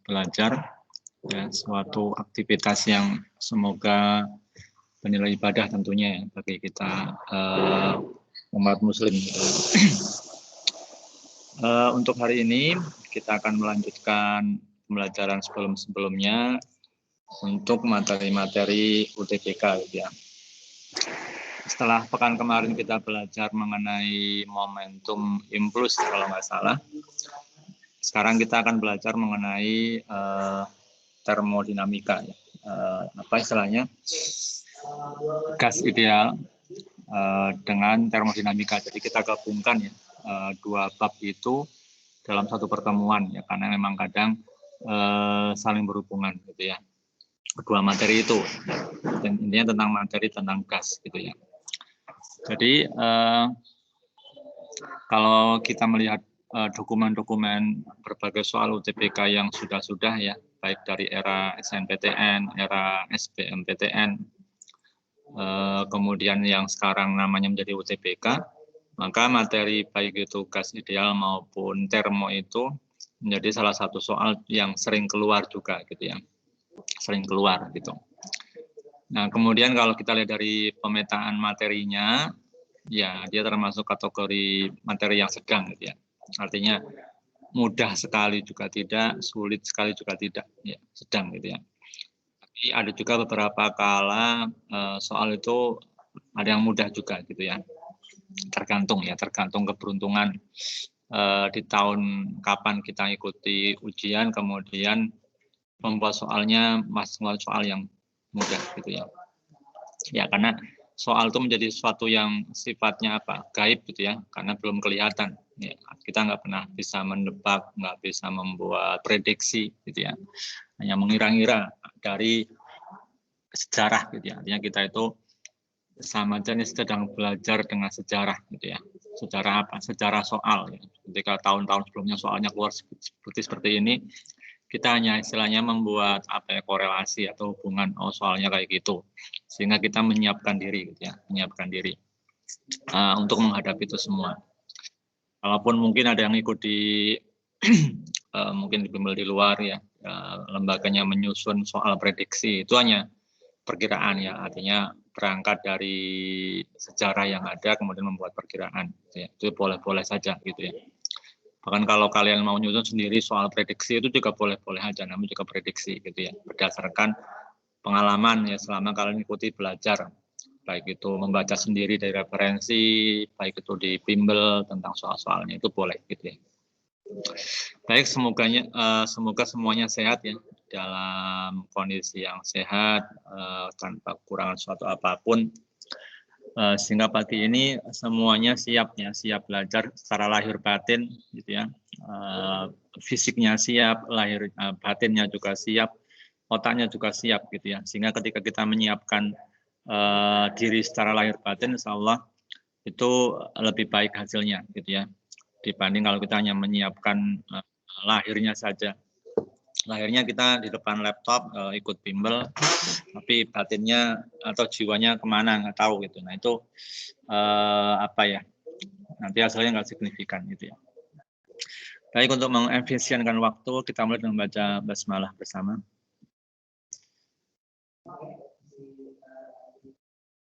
belajar, ya, suatu aktivitas yang semoga bernilai ibadah tentunya ya, bagi kita umat muslim. Untuk hari ini kita akan melanjutkan pembelajaran sebelum-sebelumnya untuk materi-materi UTBK ya. Setelah pekan kemarin kita belajar mengenai momentum impuls kalau nggak salah. Sekarang kita akan belajar mengenai termodinamika ya. Apa istilahnya? Gas ideal dengan termodinamika. Jadi kita gabungkan ya dua bab itu dalam satu pertemuan ya, karena memang kadang saling berhubungan gitu ya. Kedua materi itu, dan intinya tentang materi tentang gas gitu ya. Jadi kalau kita melihat dokumen-dokumen berbagai soal UTBK yang sudah-sudah ya, baik dari era SNPTN, era SBMPTN, kemudian yang sekarang namanya menjadi UTBK, maka materi baik itu gas ideal maupun termo itu menjadi salah satu soal yang sering keluar juga gitu ya, sering keluar gitu. Nah, kemudian kalau kita lihat dari pemetaan materinya, ya dia termasuk kategori materi yang sedang gitu ya. Artinya mudah sekali juga tidak, sulit sekali juga tidak, ya sedang gitu ya. Tapi ada juga beberapa kala soal itu ada yang mudah juga gitu ya. Tergantung keberuntungan di tahun kapan kita ikuti ujian, kemudian membuat soalnya masuk soal yang mudah gitu ya. Ya karena soal itu menjadi sesuatu yang sifatnya apa, gaib gitu ya, karena belum kelihatan. Ya, kita nggak pernah bisa menebak, nggak bisa membuat prediksi gitu ya, hanya mengira-ngira dari sejarah gitu ya. Artinya kita itu sama aja nih sedang belajar dengan sejarah gitu ya. Sejarah apa? Sejarah soal. Ya. Ketika tahun-tahun sebelumnya soalnya keluar seperti ini, kita hanya istilahnya membuat apa ya, korelasi atau hubungan soalnya kayak gitu, sehingga kita menyiapkan diri gitu ya, menyiapkan diri untuk menghadapi itu semua. Walaupun mungkin ada yang ikut di mungkin di bimbel di luar ya, lembaganya menyusun soal prediksi, itu hanya perkiraan ya, artinya berangkat dari sejarah yang ada kemudian membuat perkiraan gitu ya. Itu boleh-boleh saja gitu ya. Bahkan kalau kalian mau nyusun sendiri soal prediksi itu juga boleh-boleh aja, namanya juga prediksi gitu ya, berdasarkan pengalaman ya selama kalian ikuti belajar, baik itu membaca sendiri dari referensi, baik itu di bimbel tentang soal-soalnya, itu boleh gitu ya. Baik, semoga semuanya sehat ya, dalam kondisi yang sehat, tanpa kekurangan suatu apapun. Sehingga pagi ini semuanya siap ya, siap belajar secara lahir batin gitu ya. Fisiknya siap, batinnya juga siap, otaknya juga siap gitu ya. Sehingga ketika kita menyiapkan diri secara lahir batin, insya Allah itu lebih baik hasilnya gitu ya, dibanding kalau kita hanya menyiapkan lahirnya saja. Lahirnya kita di depan laptop ikut bimbel, tapi batinnya atau jiwanya kemana nggak tahu gitu. Nah itu apa ya, nanti hasilnya nggak signifikan gitu ya. Baik, untuk mengefisienkan waktu kita mulai dengan membaca basmalah bersama.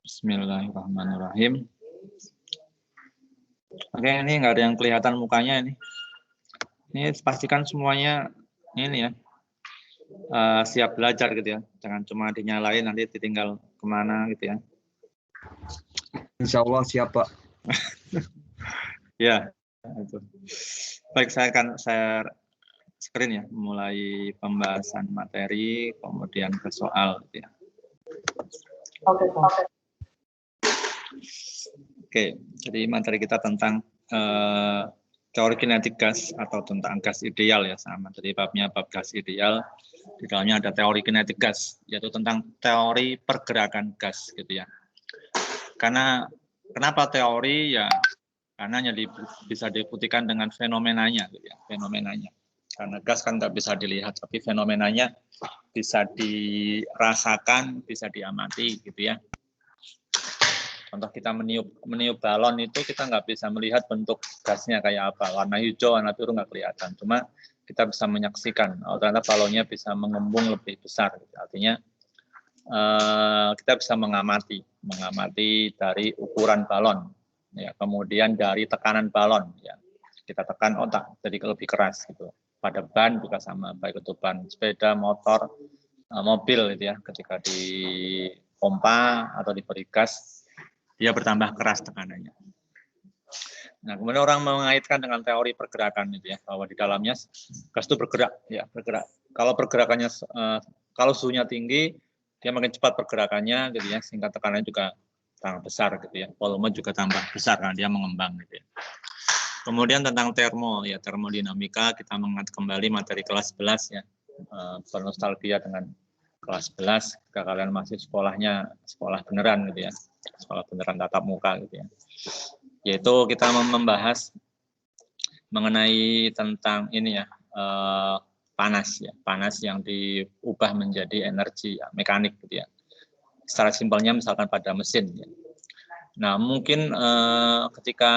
Bismillahirrahmanirrahim. Oke, ini nggak ada yang kelihatan mukanya ini. Ini pastikan semuanya ini ya, siap belajar gitu ya. Jangan cuma dinyalain nanti ditinggal kemana gitu ya. Insya Allah siap Pak. Ya, itu. Baik, saya akan share screen ya, mulai pembahasan materi, kemudian ke soal gitu ya. Oke, jadi materi kita tentang teori kinetik gas atau tentang gas ideal ya, sama. Jadi babnya bab gas ideal, di dalamnya ada teori kinetik gas, yaitu tentang teori pergerakan gas gitu ya. Karena kenapa teori ya? Karena hanya bisa dibuktikan dengan fenomenanya gitu ya, fenomenanya. Karena gas kan nggak bisa dilihat, tapi fenomenanya bisa dirasakan, bisa diamati gitu ya. Contoh kita meniup balon itu kita nggak bisa melihat bentuk gasnya kayak apa, warna hijau, warna biru nggak kelihatan. Cuma kita bisa menyaksikan, ternyata balonnya bisa mengembung lebih besar. Artinya kita bisa mengamati dari ukuran balon, ya, kemudian dari tekanan balon, ya, kita tekan otak jadi lebih keras gitu. Pada ban juga sama, baik itu ban sepeda, motor, mobil, gitu ya, ketika dipompa atau diberi gas, dia bertambah keras tekanannya. Nah, kemudian orang mengaitkan dengan teori pergerakan itu ya, bahwa di dalamnya gas itu bergerak, ya, bergerak. Kalau pergerakannya, kalau suhunya tinggi, dia makin cepat pergerakannya, gitu ya, sehingga tekanannya juga sangat besar, gitu ya. Volume juga tambah besar karena dia mengembang, gitu ya. Kemudian tentang termodinamika, kita mengingat kembali materi kelas 11 ya, bernostalgia dengan kelas 11, jika kalian masih sekolah beneran, gitu ya, sekolah beneran tatap muka, gitu ya. Yaitu kita membahas mengenai tentang ini ya, panas yang diubah menjadi energi ya, mekanik, gitu ya. Secara simpelnya misalkan pada mesin ya. Nah, mungkin ketika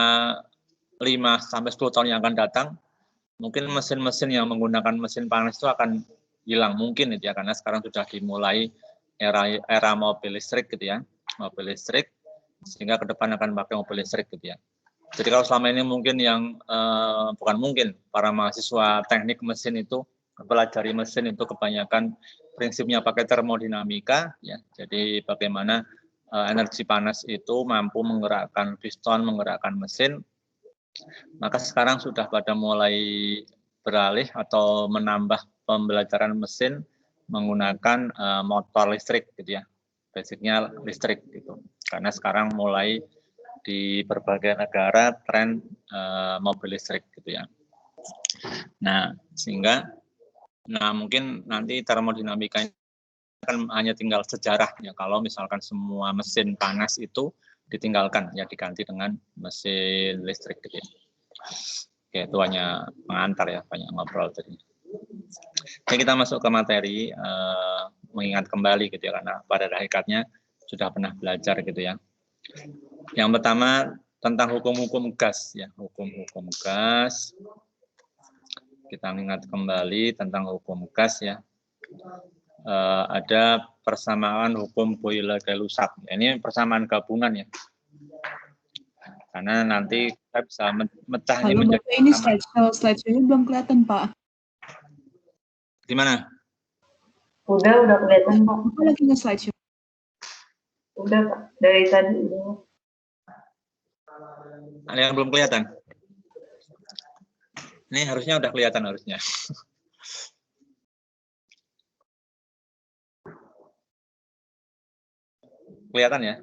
5-10 tahun yang akan datang, mungkin mesin-mesin yang menggunakan mesin panas itu akan hilang mungkin, gitu ya, karena sekarang sudah dimulai era mobil listrik, gitu ya, mobil listrik, sehingga ke depan akan pakai mobil listrik, gitu ya. Jadi kalau selama ini mungkin yang bukan mungkin, para mahasiswa teknik mesin itu mempelajari mesin itu kebanyakan prinsipnya pakai termodinamika, ya. Jadi bagaimana energi panas itu mampu menggerakkan piston, menggerakkan mesin. Maka sekarang sudah pada mulai beralih atau menambah pembelajaran mesin menggunakan motor listrik, gitu ya. Basicnya listrik gitu. Karena sekarang mulai di berbagai negara tren mobil listrik, gitu ya. Nah, sehingga mungkin nanti termodinamika kan hanya tinggal sejarah ya, kalau misalkan semua mesin panas itu ditinggalkan ya, diganti dengan mesin listrik, gitu ya. Oke, itu hanya pengantar ya, banyak ngobrol tadi. Jadi kita masuk ke materi, mengingat kembali, gitu ya, karena pada hakikatnya sudah pernah belajar, gitu ya. Yang pertama tentang hukum-hukum gas ya, hukum-hukum gas. Kita ingat kembali tentang hukum gas ya. Ada persamaan hukum Boyle-Gay-Lussac. Ini persamaan gabungan ya. Karena nanti kita bisa mecah ini menjadi Bapak, ini slide-nya belum kelihatan, Pak. Gimana? Udah kelihatan, Pak. Bapak lagi nge-slide. Udah, Pak. Dari tadi. Ada yang belum kelihatan? Ini harusnya udah kelihatan harusnya. Kelihatan ya?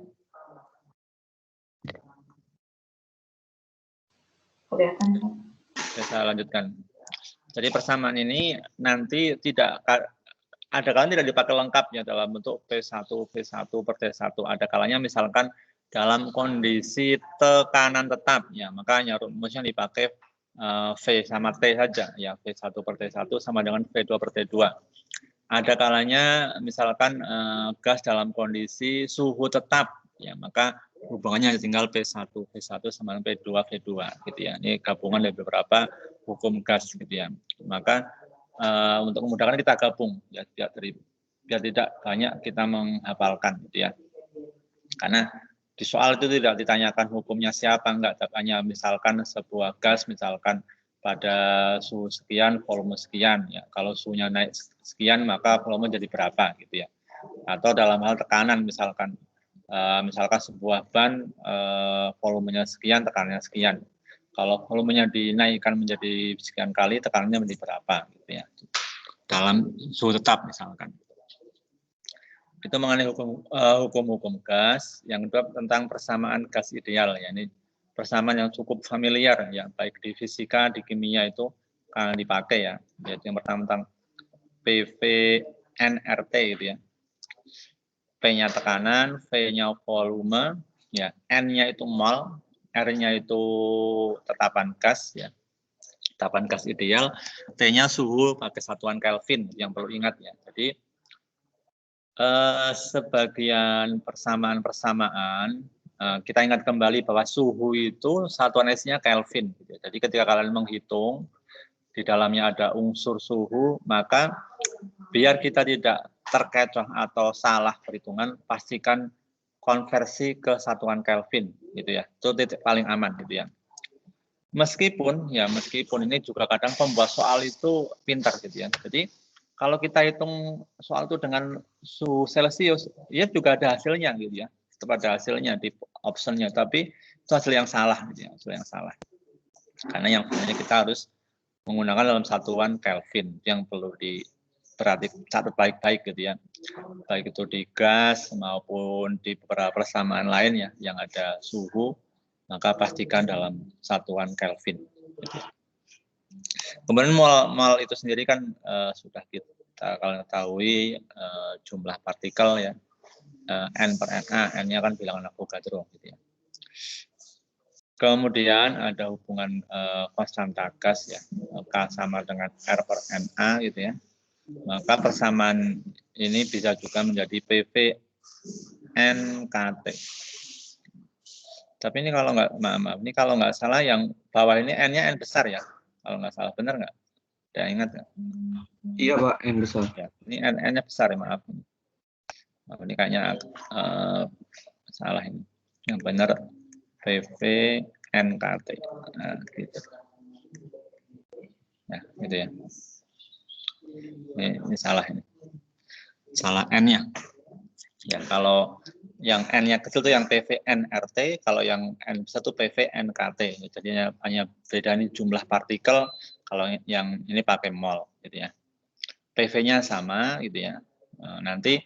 Kelihatan, Pak. Saya lanjutkan. Jadi persamaan ini nanti tidak ada kalanya tidak dipakai lengkap ya dalam bentuk P1 per T1. Ada kalanya misalkan dalam kondisi tekanan tetap ya, makanya rumusnya dipakai V sama T saja ya, V1 per T1 sama dengan V2 per T2. Ada kalanya misalkan gas dalam kondisi suhu tetap ya, maka hubungannya tinggal P1 sama dengan P2 V2 gitu ya. Ini gabungan dari beberapa hukum gas, gitu ya. Maka untuk memudahkan kita gabung ya, biar tidak banyak kita menghafalkan, gitu ya. Karena di soal itu tidak ditanyakan hukumnya siapa, enggak, hanya misalkan sebuah gas misalkan pada suhu sekian, volume sekian ya. Kalau suhunya naik sekian maka volume jadi berapa, gitu ya. Atau dalam hal tekanan misalkan sebuah ban volumenya sekian, tekanannya sekian. Kalau volumenya dinaikkan menjadi sekian kali, tekanannya menjadi berapa, gitu ya. Dalam suhu tetap misalkan. Itu mengenai hukum-hukum gas. Yang kedua tentang persamaan gas ideal ya. Ini persamaan yang cukup familiar ya, baik di fisika, di kimia itu akan dipakai ya. Yaitu yang pertama tentang PV-nRT gitu ya. P-nya tekanan, V-nya volume, ya, N-nya itu mol, R-nya itu tetapan gas ya. Tetapan gas ideal, T-nya suhu pakai satuan Kelvin yang perlu ingat ya. Jadi sebagian persamaan-persamaan kita ingat kembali bahwa suhu itu satuan S-nya Kelvin. Gitu. Jadi ketika kalian menghitung di dalamnya ada unsur suhu, maka biar kita tidak terkecoh atau salah perhitungan, pastikan konversi ke satuan Kelvin gitu ya. Itu titik paling aman gitu ya. Meskipun ini juga kadang pembuat soal itu pintar gitu ya. Jadi kalau kita hitung soal itu dengan suhu Celcius, ya juga ada hasilnya gitu ya. Tetap ada hasilnya di optionnya, tapi itu hasil yang salah gitu ya, hasil yang salah. Karena yang sebenarnya kita harus menggunakan dalam satuan Kelvin yang perlu diperhatikan, catat baik-baik gitu ya. Baik itu di gas maupun di beberapa persamaan lain ya yang ada suhu, maka pastikan dalam satuan Kelvin. Kemudian mol itu sendiri kan sudah kita ketahui jumlah partikel ya, N per Na, N-nya kan bilangan Avogadro gitu ya. Kemudian ada hubungan konstanta gas ya, K sama dengan R per Na gitu ya. Maka persamaan ini bisa juga menjadi PV NKT. Tapi ini kalau ini kalau nggak salah yang bawah ini N-nya N besar ya, kalau nggak salah, benar nggak? Ada ingat nggak? Iya Pak, N besar. Ya, ini N-nya besar ya, maaf. Ini kayaknya salah ini. Yang benar PV NKT. Nah, gitu. Nah, gitu ya. Ini salah ini. Salah N-nya. Ya, kalau yang N-nya kecil itu yang PV-NRT, kalau yang N besar itu PV-NKT. Jadi hanya beda ini jumlah partikel, kalau yang ini pakai mol gitu ya. PV-nya sama gitu ya. Nanti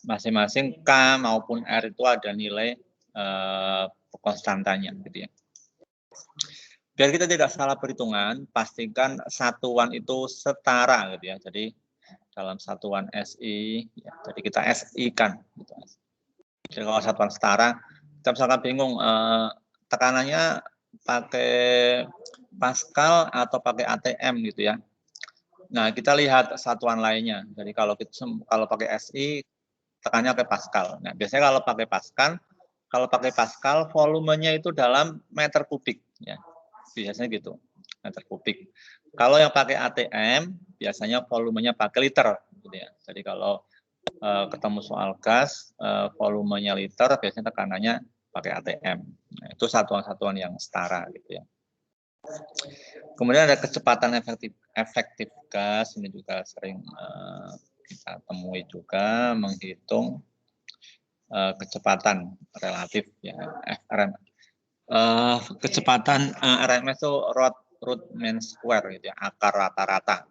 masing-masing K maupun R itu ada nilai konstantanya gitu ya. Biar kita tidak salah perhitungan, pastikan satuan itu setara gitu ya. Jadi dalam satuan SI, ya, jadi kita SI kan. Gitu. Jadi kalau satuan setara, kita misalkan bingung tekanannya pakai Pascal atau pakai ATM gitu ya. Nah, kita lihat satuan lainnya. Jadi kalau pakai SI, tekanannya pakai Pascal. Nah, biasanya kalau pakai Pascal, volumenya itu dalam meter kubik. Ya. Biasanya gitu, meter kubik. Kalau yang pakai ATM, biasanya volumenya pakai liter. Gitu ya. Jadi kalau ketemu soal gas, volumenya liter, biasanya tekanannya pakai ATM. Nah, itu satuan-satuan yang setara. Gitu ya. Kemudian ada kecepatan efektif gas, ini juga sering kita temui juga, menghitung kecepatan relatif ya, FRM. Kecepatan RMS itu root mean square gitu ya, akar rata-rata.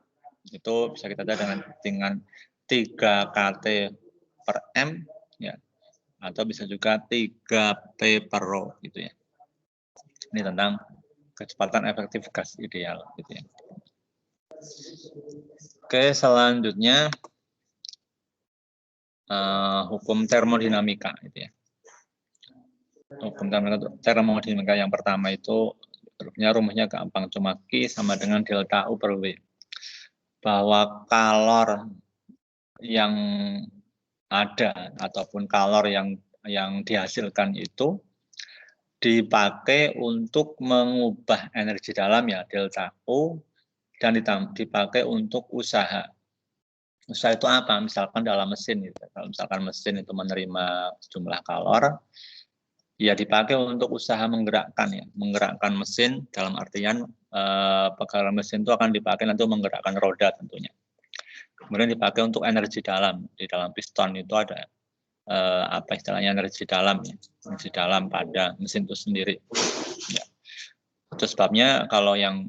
Itu bisa kita lihat dengan 3 kT per M ya, atau bisa juga 3 P per rho gitu ya. Ini tentang kecepatan efektif gas ideal gitu ya. Oke, selanjutnya hukum termodinamika gitu ya. Hukum termodinamika yang pertama itu rumusnya gampang, cuma Q sama dengan delta U per W. Bahwa kalor yang ada ataupun kalor yang dihasilkan itu dipakai untuk mengubah energi dalam ya, delta U, dan dipakai untuk usaha. Usaha itu apa? Misalkan dalam mesin gitu. Kalau misalkan mesin itu menerima jumlah kalor, ya dipakai untuk usaha menggerakkan ya, menggerakkan mesin dalam artian pegawai mesin itu akan dipakai nanti menggerakkan roda tentunya. Kemudian dipakai untuk energi dalam, di dalam piston itu ada apa istilahnya energi dalam ya, energi dalam pada mesin itu sendiri. Ya. Itu sebabnya kalau yang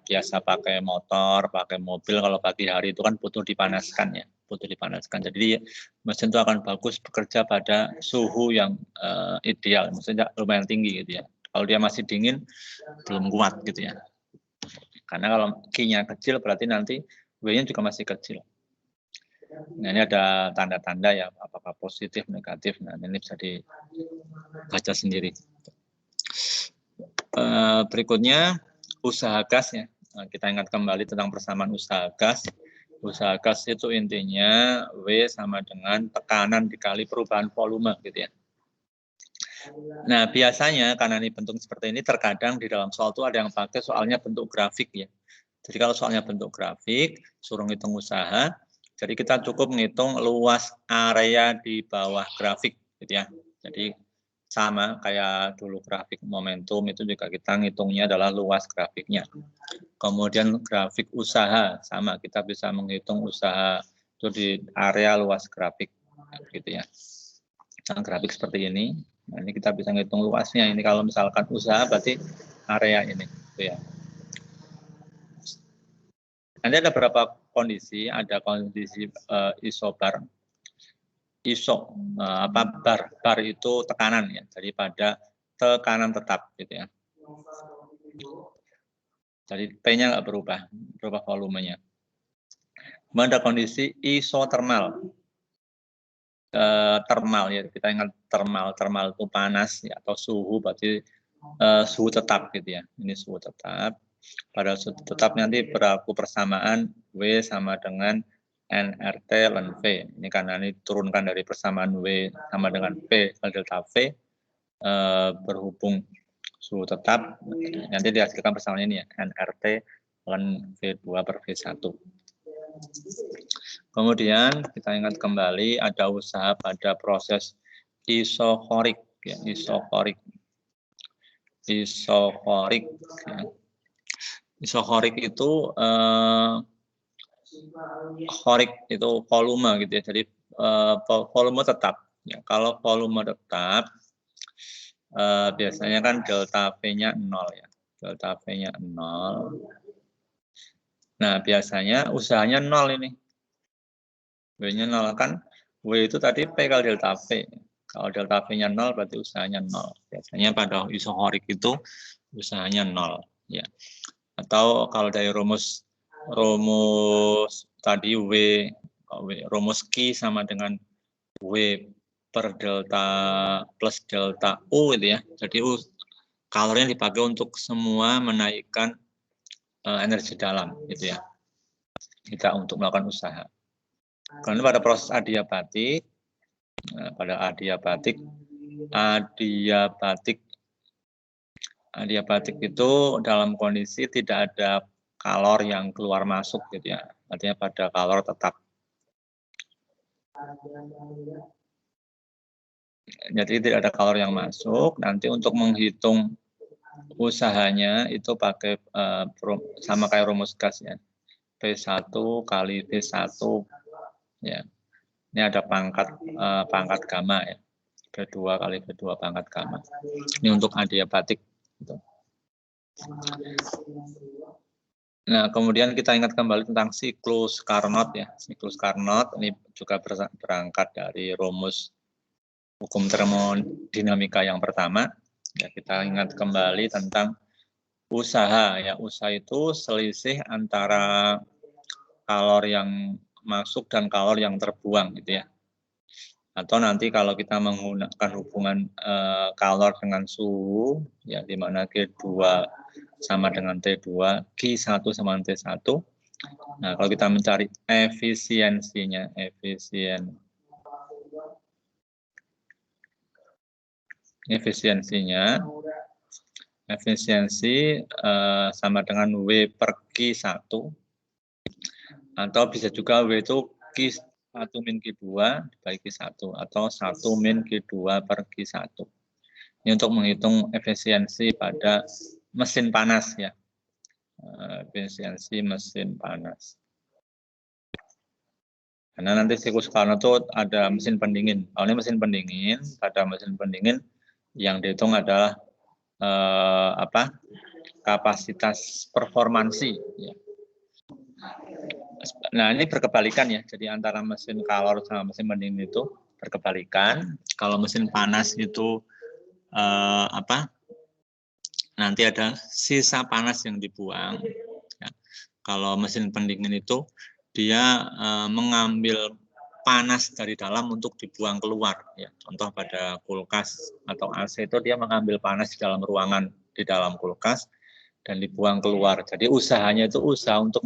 biasa pakai motor, pakai mobil, kalau pagi hari itu kan butuh dipanaskan ya, butuh dipanaskan. Jadi mesin itu akan bagus bekerja pada suhu yang ideal, maksudnya lumayan tinggi gitu ya. Kalau dia masih dingin, belum kuat gitu ya. Karena kalau Q-nya kecil berarti nanti W-nya juga masih kecil. Nah ini ada tanda-tanda ya, apakah positif, negatif. Nah ini bisa dibaca sendiri. Berikutnya usaha gas ya. Nah, kita ingat kembali tentang persamaan usaha gas. Usaha gas itu intinya W sama dengan tekanan dikali perubahan volume gitu ya. Nah biasanya karena ini bentuk seperti ini terkadang di dalam soal itu ada yang pakai soalnya bentuk grafik ya. Jadi kalau soalnya bentuk grafik, suruh ngitung usaha, jadi kita cukup menghitung luas area di bawah grafik, gitu ya. Jadi sama kayak dulu grafik momentum itu juga kita ngitungnya adalah luas grafiknya. Kemudian grafik usaha sama, kita bisa menghitung usaha itu di area luas grafik, gitu ya. Nah, grafik seperti ini, nah, ini kita bisa ngitung luasnya. Ini kalau misalkan usaha berarti area ini, gitu ya. Nanti ada beberapa kondisi, ada kondisi isobar. ISO bar itu tekanan ya, daripada tekanan tetap gitu ya. Jadi P-nya nggak berubah volumenya. Kemudian ada kondisi isotermal. Termal ya, kita ingat termal itu panas ya, atau suhu berarti suhu tetap gitu ya. Ini suhu tetap. Pada suhu tetap nanti berlaku persamaan W sama dengan nRT ln V. Ini karena ini turunkan dari persamaan W sama dengan P kali delta V berhubung suhu tetap, nanti dihasilkan persamaan ini ya, nRT ln V2 per V1. Kemudian kita ingat kembali ada usaha pada proses isokorik ya, isokorik ya. Isokorik itu korik itu volume gitu ya. Jadi volume tetap. Ya, kalau volume tetap biasanya kan delta V-nya 0 ya. Delta V-nya 0. Nah, biasanya usahanya 0 ini. W-nya 0 kan. W itu tadi P kali delta V. Kalau delta V-nya 0 berarti usahanya 0. Biasanya pada isokorik itu usahanya 0 ya. Atau kalau dari rumus tadi rumus Q sama dengan W per delta plus delta U gitu ya. Jadi kalorinya dipakai untuk semua menaikkan energi dalam gitu ya. Tidak untuk melakukan usaha. Karena pada proses adiabatik, adiabatik itu dalam kondisi tidak ada kalor yang keluar masuk gitu ya. Artinya pada kalor tetap. Jadi tidak ada kalor yang masuk. Nanti untuk menghitung usahanya itu pakai sama kayak rumus gas ya. P1 kali V1 ya. Ini ada pangkat gamma ya. V2 kali V2 pangkat gamma. Ini untuk adiabatik gitu. Nah, kemudian kita ingat kembali tentang siklus Carnot ya. Siklus Carnot ini juga berangkat dari rumus hukum termodinamika yang pertama. Ya, kita ingat kembali tentang usaha ya. Usaha itu selisih antara kalor yang masuk dan kalor yang terbuang gitu ya. Atau nanti kalau kita menggunakan hubungan kalor dengan suhu ya, di mana Q2 sama dengan T2, Q1 sama dengan T1. Nah, kalau kita mencari efisiensinya, efisiensi sama dengan W per Q1, atau bisa juga W itu Q1 min Q2 dibagi Q1, atau 1 min Q2 per Q1. Ini untuk menghitung efisiensi pada mesin panas ya. Efisiensi mesin panas. Karena nanti siklus Carnot itu ada mesin pendingin. Kalau ini mesin pendingin, pada mesin pendingin yang dihitung adalah kapasitas performansi ya. Nah, ini berkebalikan ya. Jadi antara mesin kalor sama mesin pendingin itu berkebalikan. Kalau mesin panas itu nanti ada sisa panas yang dibuang. Ya. Kalau mesin pendingin itu dia mengambil panas dari dalam untuk dibuang keluar. Ya. Contoh pada kulkas atau AC itu dia mengambil panas di dalam ruangan, di dalam kulkas, dan dibuang keluar. Jadi usahanya itu usaha untuk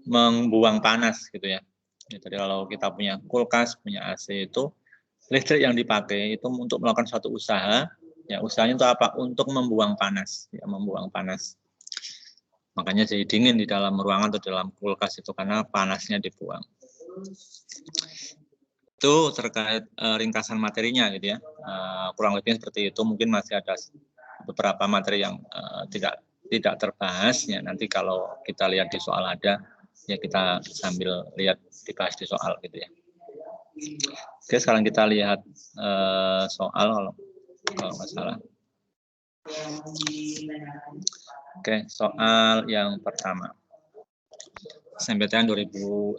membuang panas gitu ya. Jadi kalau kita punya kulkas, punya AC itu listrik yang dipakai itu untuk melakukan suatu usaha. Ya, usahanya untuk apa? Untuk membuang panas, ya, membuang panas. Makanya jadi dingin di dalam ruangan atau dalam kulkas itu karena panasnya dibuang. Itu terkait ringkasan materinya gitu ya. Kurang lebih seperti itu. Mungkin masih ada beberapa materi yang tidak terbahas ya. Nanti kalau kita lihat di soal ada ya kita sambil lihat dibahas di soal gitu ya. Oke, sekarang kita lihat soal kalau nggak salah. Oke, soal yang pertama. SNMPTN 2010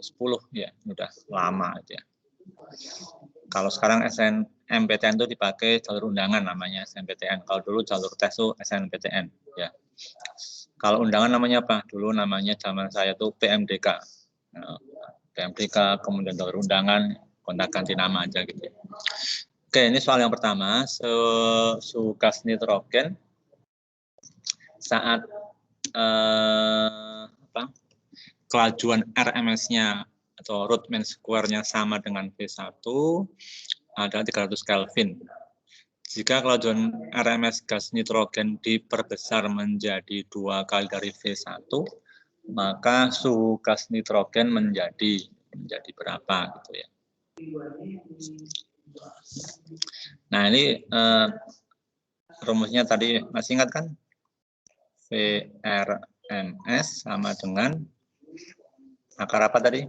ya, udah lama aja. Kalau sekarang SNMPTN itu dipakai jalur undangan namanya SNMPTN. Kalau dulu jalur tes itu SNMPTN ya. Kalau undangan namanya apa? Dulu namanya zaman saya tuh PMDK. PMDK kemudian jalur undangan, kontak ganti nama aja gitu ya. Oke, ini soal yang pertama, suhu gas nitrogen saat kelajuan RMS-nya atau root mean square-nya sama dengan V1 adalah 300 Kelvin. Jika kelajuan RMS gas nitrogen diperbesar menjadi 2 kali dari V1, maka suhu gas nitrogen menjadi berapa gitu ya. Nah, ini rumusnya tadi masih ingat kan? VRMS sama dengan akar apa tadi?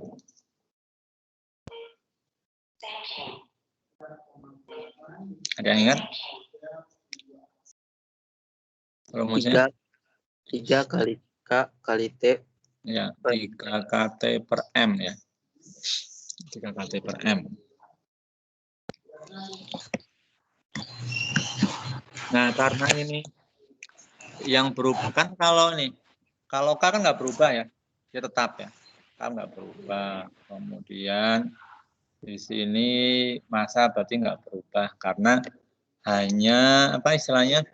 Ada yang ingat? Rumusnya? 3 kali K kali T. Ya, 3 KT per M ya. 3 KT per M. Nah, karena ini yang berubah kan kalau K kan nggak berubah ya, dia tetap ya, K nggak berubah. Kemudian di sini massa berarti nggak berubah karena hanya apa istilahnya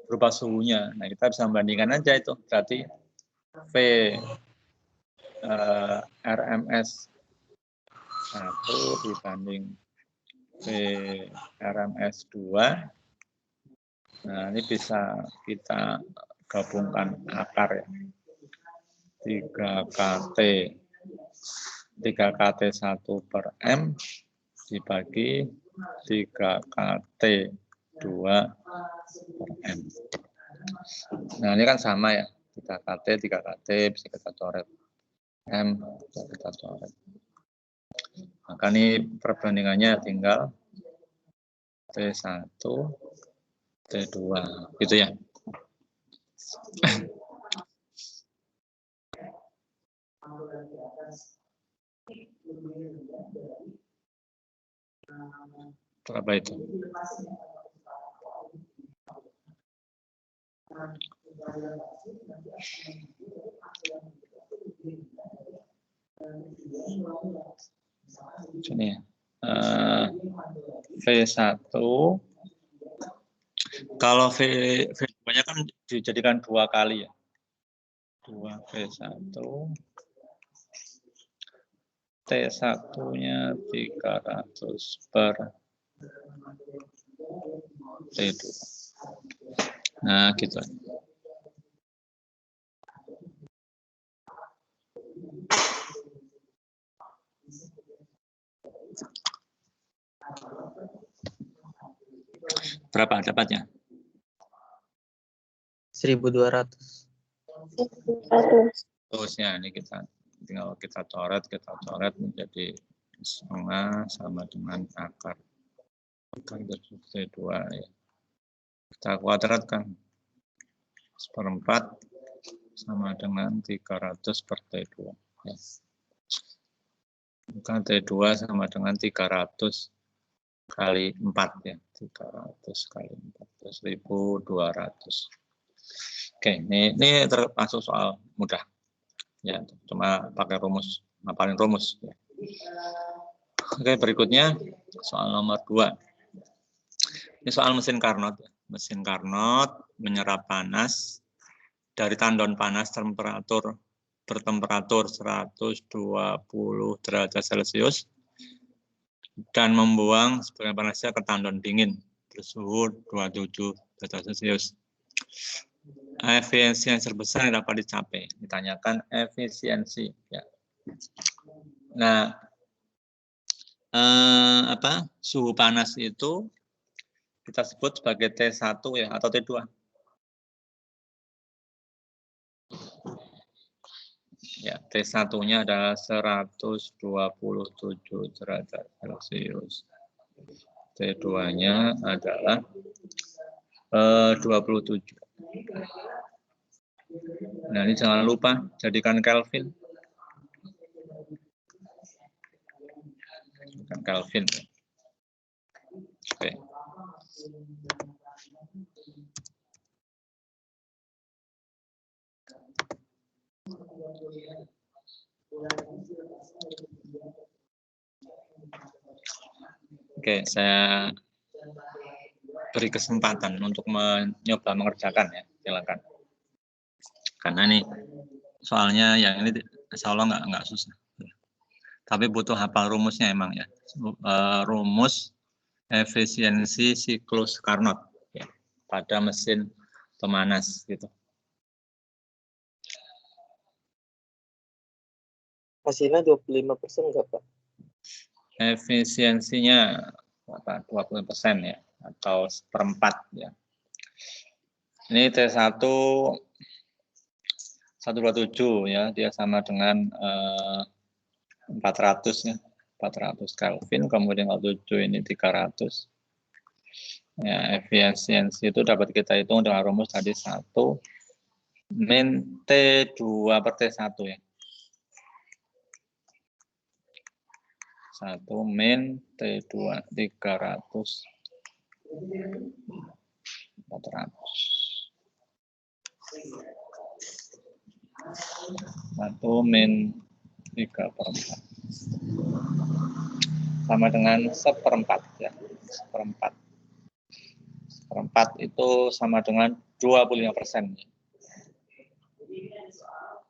berubah suhunya. Nah, kita bisa membandingkan aja itu, berarti V RMS 1 dibanding V RMS 2. Nah, ini bisa kita gabungkan akar ya. 3 KT 1 per M dibagi 3 KT 2 per M. Nah, ini kan sama ya. 3 KT bisa kita coret. M bisa kita coret. Maka ini perbandingannya tinggal T1, T2. Gitu ya. Berapa itu? Sini ya. V1 kalau V2-nya kan dijadikan 2 kali ya. 2 V1 T1-nya 300 per T2. Nah, gitu. Berapa dapatnya? 1.200. Terusnya ini kita tinggal kita coret menjadi setengah sama dengan akar T2 ya. Kita kuadratkan 1/4 sama dengan 300 per T2 ya. Bukan T2 sama dengan 300 kali 4 ya. 300 kali 4 1.200. Oke, ini termasuk soal mudah. Ya, cuma pakai rumus, ngapalin rumus. Ya. Oke, berikutnya soal nomor 2. Ini soal mesin Carnot. Mesin Carnot menyerap panas dari tandon panas bertemperatur 120 derajat Celcius dan membuang sebagian panasnya ke tandon dingin bersuhu 27 derajat Celcius. efisiensi yang terbesar yang dapat dicapai. Ditanyakan efisiensi. Ya. Nah, suhu panas itu kita sebut sebagai T1 ya atau T2. Ya, T1-nya adalah 127 derajat Celcius. T2-nya adalah 27. Nah, ini jangan lupa jadikan Kelvin. Jadikan Kelvin. Oke. Oke, saya beri kesempatan untuk mencoba mengerjakan ya, silakan. Karena ini soalnya yang ini insya Allah nggak susah. Tapi butuh hafal rumusnya emang ya. Rumus efisiensi siklus Carnot ya, pada mesin pemanas gitu. Hasilnya 25% nggak, Pak? Efisiensinya 20% ya, atau 1/4 ya. Ini T1 127 ya, dia sama dengan 400 ya. 400 Kelvin, kemudian kalau 7 ini 300. Ya, efisiensi itu dapat kita hitung dengan rumus tadi 1 min T2 per T1 ya. 1 min T2 300 400. 1 min 3/4 sama dengan 1/4 ya. 1/4. 1/4 itu sama dengan 25%.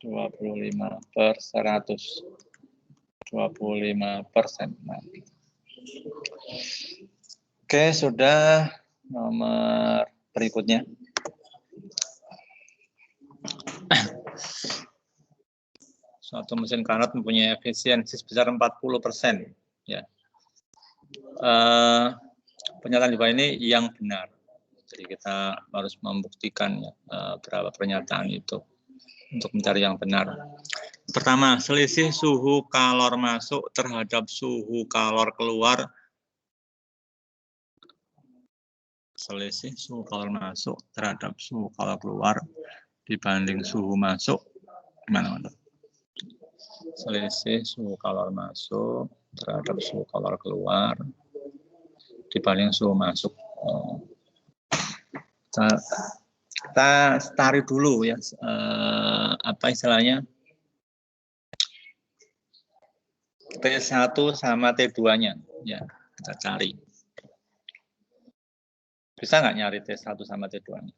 25 per 100. 25%. Nah. Oke, sudah. Nomor berikutnya. Suatu mesin Carnot mempunyai efisiensi sebesar 40%. Ya. Pernyataan di bawah ini yang benar. Jadi kita harus membuktikan ya, berapa pernyataan itu untuk mencari yang benar. Pertama, selisih suhu kalor masuk terhadap suhu kalor keluar. Selisih suhu kalor masuk terhadap suhu kalor keluar dibanding suhu masuk. Gimana? Selisih suhu kalor masuk terhadap suhu kalor keluar dibanding suhu masuk. Kita tarik dulu ya, apa istilahnya, T1 sama T2-nya ya, kita cari. Bisa nggak nyari T1 sama T2-nya?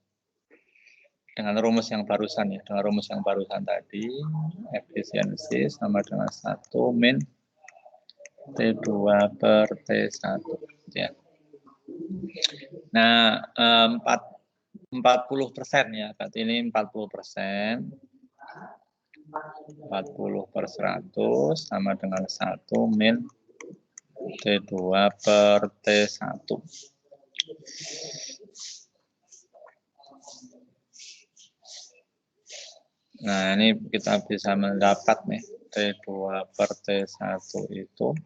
Dengan rumus yang barusan ya, dengan rumus yang barusan tadi, efisiensi sama dengan 1 min T2 per T1 ya. Nah, 40% ya, berarti ini 40%. 40 per 100 sama dengan 1 min T2 per T1. Nah, ini kita bisa mendapat nih, T2 per T1 itu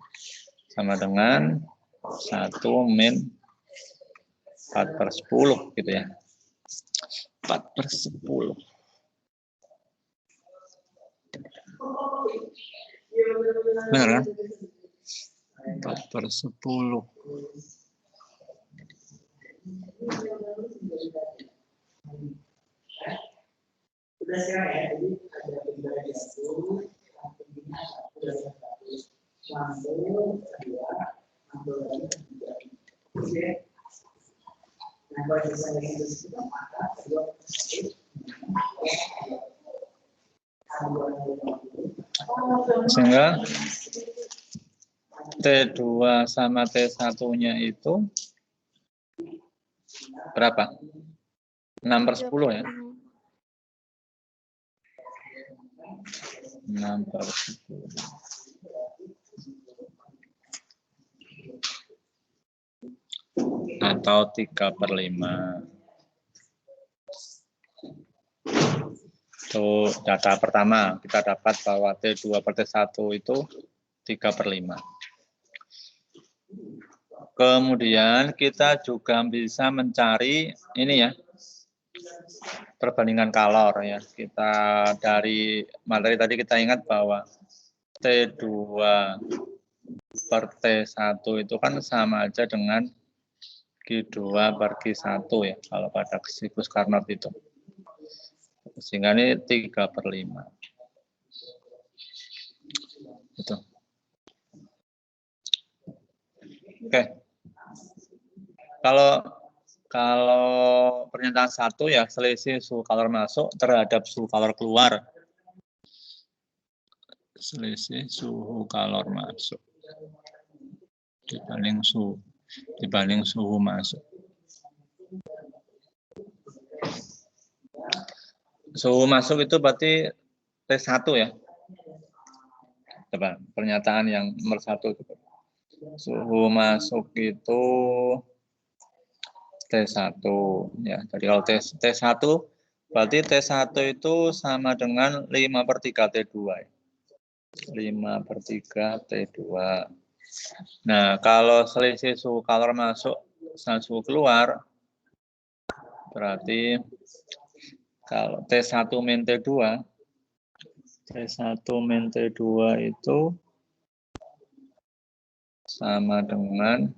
sama dengan 1 min 4/10 gitu ya. 4/10. Benar kan? 4/10. Sehingga T2 sama T1-nya itu berapa? 6/10 ya. 6/10. Atau 3/5. Itu data pertama, kita dapat bahwa T2/T1 itu 3/5. Kemudian kita juga bisa mencari ini ya, perbandingan kalor ya. Kita dari materi tadi kita ingat bahwa T2/T1 itu kan sama aja dengan Q2/Q1 ya, kalau pada siklus Carnot itu. Sehingga ini 3/5. Itu. Oke. Kalau pernyataan 1 ya, selisih suhu kalor masuk terhadap suhu kalor keluar. Selisih suhu kalor masuk dibanding suhu masuk. Suhu masuk itu berarti T1 ya. Coba pernyataan yang nomor 1. Suhu masuk itu T1 ya. Jadi kalau T1 berarti T1 itu sama dengan 5/3 T2 ya. 5/3 T2. Nah, kalau selisih suhu kalor masuk sama suhu keluar berarti kalau T1 min T2 itu sama dengan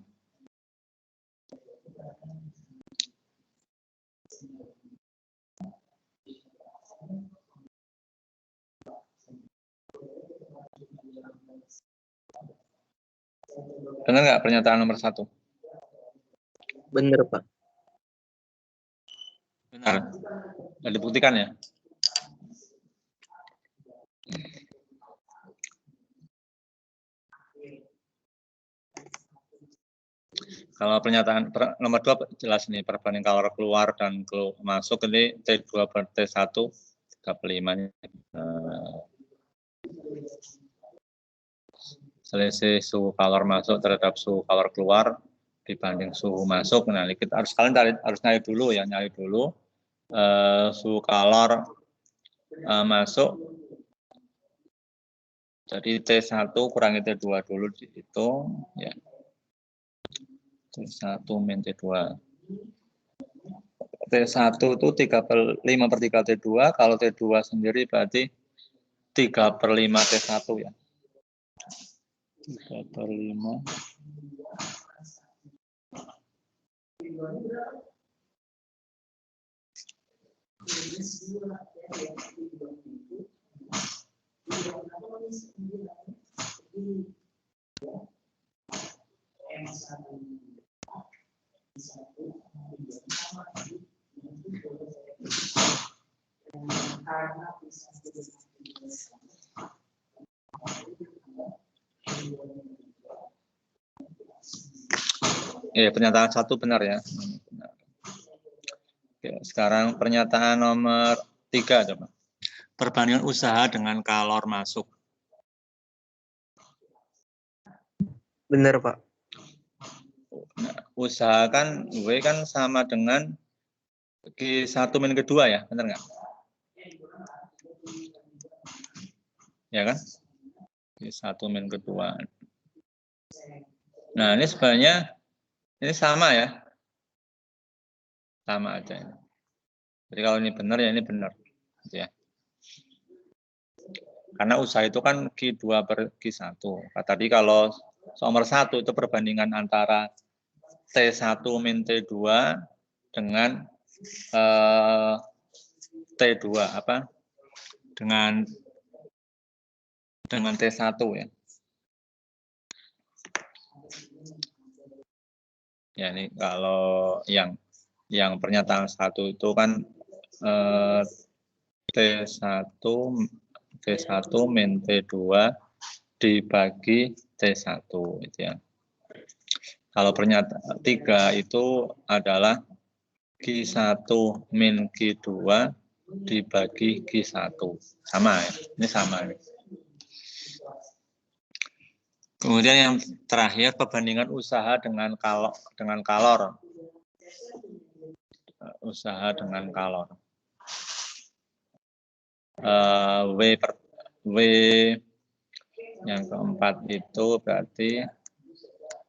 benar nggak pernyataan nomor 1? Bener, Pak. Benar. Dan dibuktikan ya. Kalau pernyataan nomor 2 jelas nih, perbandingan kalor keluar dan masuk ini T2/T1 3/5. Selisih suhu kalor masuk terhadap suhu kalor keluar dibanding suhu masuk. Nah, kita harus nyari dulu suhu kalor masuk. Jadi T1 kurangi T2 dulu dihitung ya. T1 min T2. T1 itu 5/3 T2, kalau T2 sendiri berarti 3/5 T1 ya. 3/5. Pernyataan 1 benar ya. Oke, sekarang pernyataan nomor 3 coba. Perbandingan usaha dengan kalor masuk. Bener, Pak. Nah, usaha kan W kan sama dengan Q1 min Q2 ya, benar nggak? Ya kan? Q1 min Q2. Nah, ini sebenarnya ini sama ya. Sama aja. Jadi kalau ini benar ya ini benar. Ya. Karena usaha itu kan Q2/Q1. Nah, tadi kalau nomor 1 itu perbandingan antara T1 min T2 dengan T2 apa? Dengan T1 ya. Ya ini kalau yang pernyataan 1 itu kan T1 min T2 dibagi T1 itu ya. Kalau pernyataan 3 itu adalah Q1 min Q2 dibagi Q1. Sama ya. Ini sama. Kemudian yang terakhir perbandingan usaha dengan kalor. Usaha dengan kalor. W yang keempat itu berarti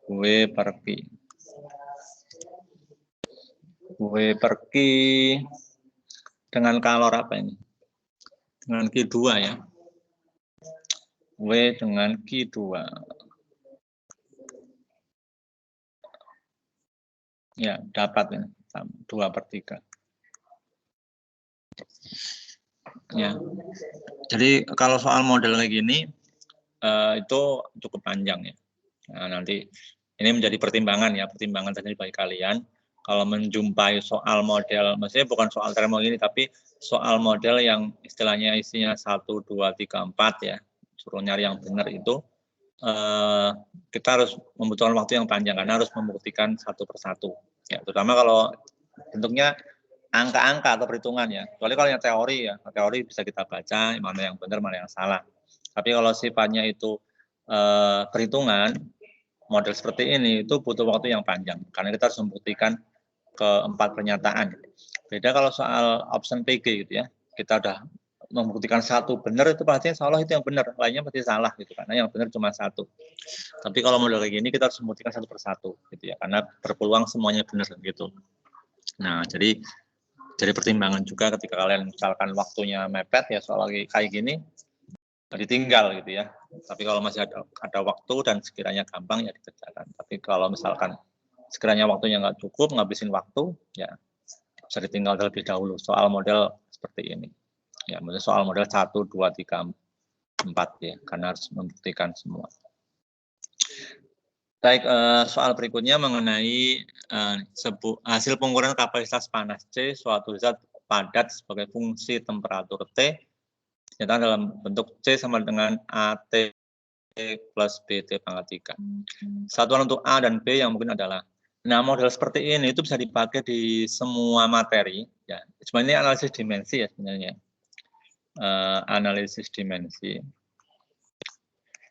W per Q. W per Q dengan kalor apa ini? Dengan Q2 ya. W dengan Q2. Ya, dapat ya. 2/3. Ya. Jadi kalau soal model kayak gini itu cukup panjang ya. Nah, nanti ini menjadi pertimbangan saja bagi kalian. Kalau menjumpai soal model, maksudnya bukan soal termo ini, tapi soal model yang istilahnya isinya 1, 2, 3, 4 ya, suruh nyari yang benar itu, kita harus membutuhkan waktu yang panjang karena harus membuktikan satu persatu. Ya, terutama kalau bentuknya angka-angka atau perhitungan ya. Kecuali kalau yang teori bisa kita baca mana yang benar, mana yang salah. Tapi kalau sifatnya itu perhitungan, model seperti ini itu butuh waktu yang panjang karena kita harus membuktikan keempat pernyataan. Beda kalau soal option PG gitu ya, kita udah membuktikan satu benar itu pasti insya Allah itu yang benar, lainnya pasti salah gitu karena yang benar cuma satu. Tapi kalau model kayak gini kita harus membuktikan satu persatu gitu ya, karena berpeluang semuanya benar gitu. Nah, jadi pertimbangan juga ketika kalian misalkan waktunya mepet ya soal kayak gini ditinggal gitu ya. Tapi kalau masih ada waktu dan sekiranya gampang ya dikerjakan. Tapi kalau misalkan sekiranya waktunya nggak cukup, ngabisin waktu, ya bisa ditinggal terlebih dahulu soal model seperti ini. Ya, soal model 1, 2, 3, 4 ya, karena harus membuktikan semua. Baik, soal berikutnya mengenai hasil pengukuran kapasitas panas C suatu zat padat sebagai fungsi temperatur T, ternyata dalam bentuk C sama dengan AT plus BT pangkat 3. Satuan untuk A dan B yang mungkin adalah, nah model seperti ini itu bisa dipakai di semua materi, ya. Sebenarnya ini analisis dimensi ya sebenarnya, analisis dimensi.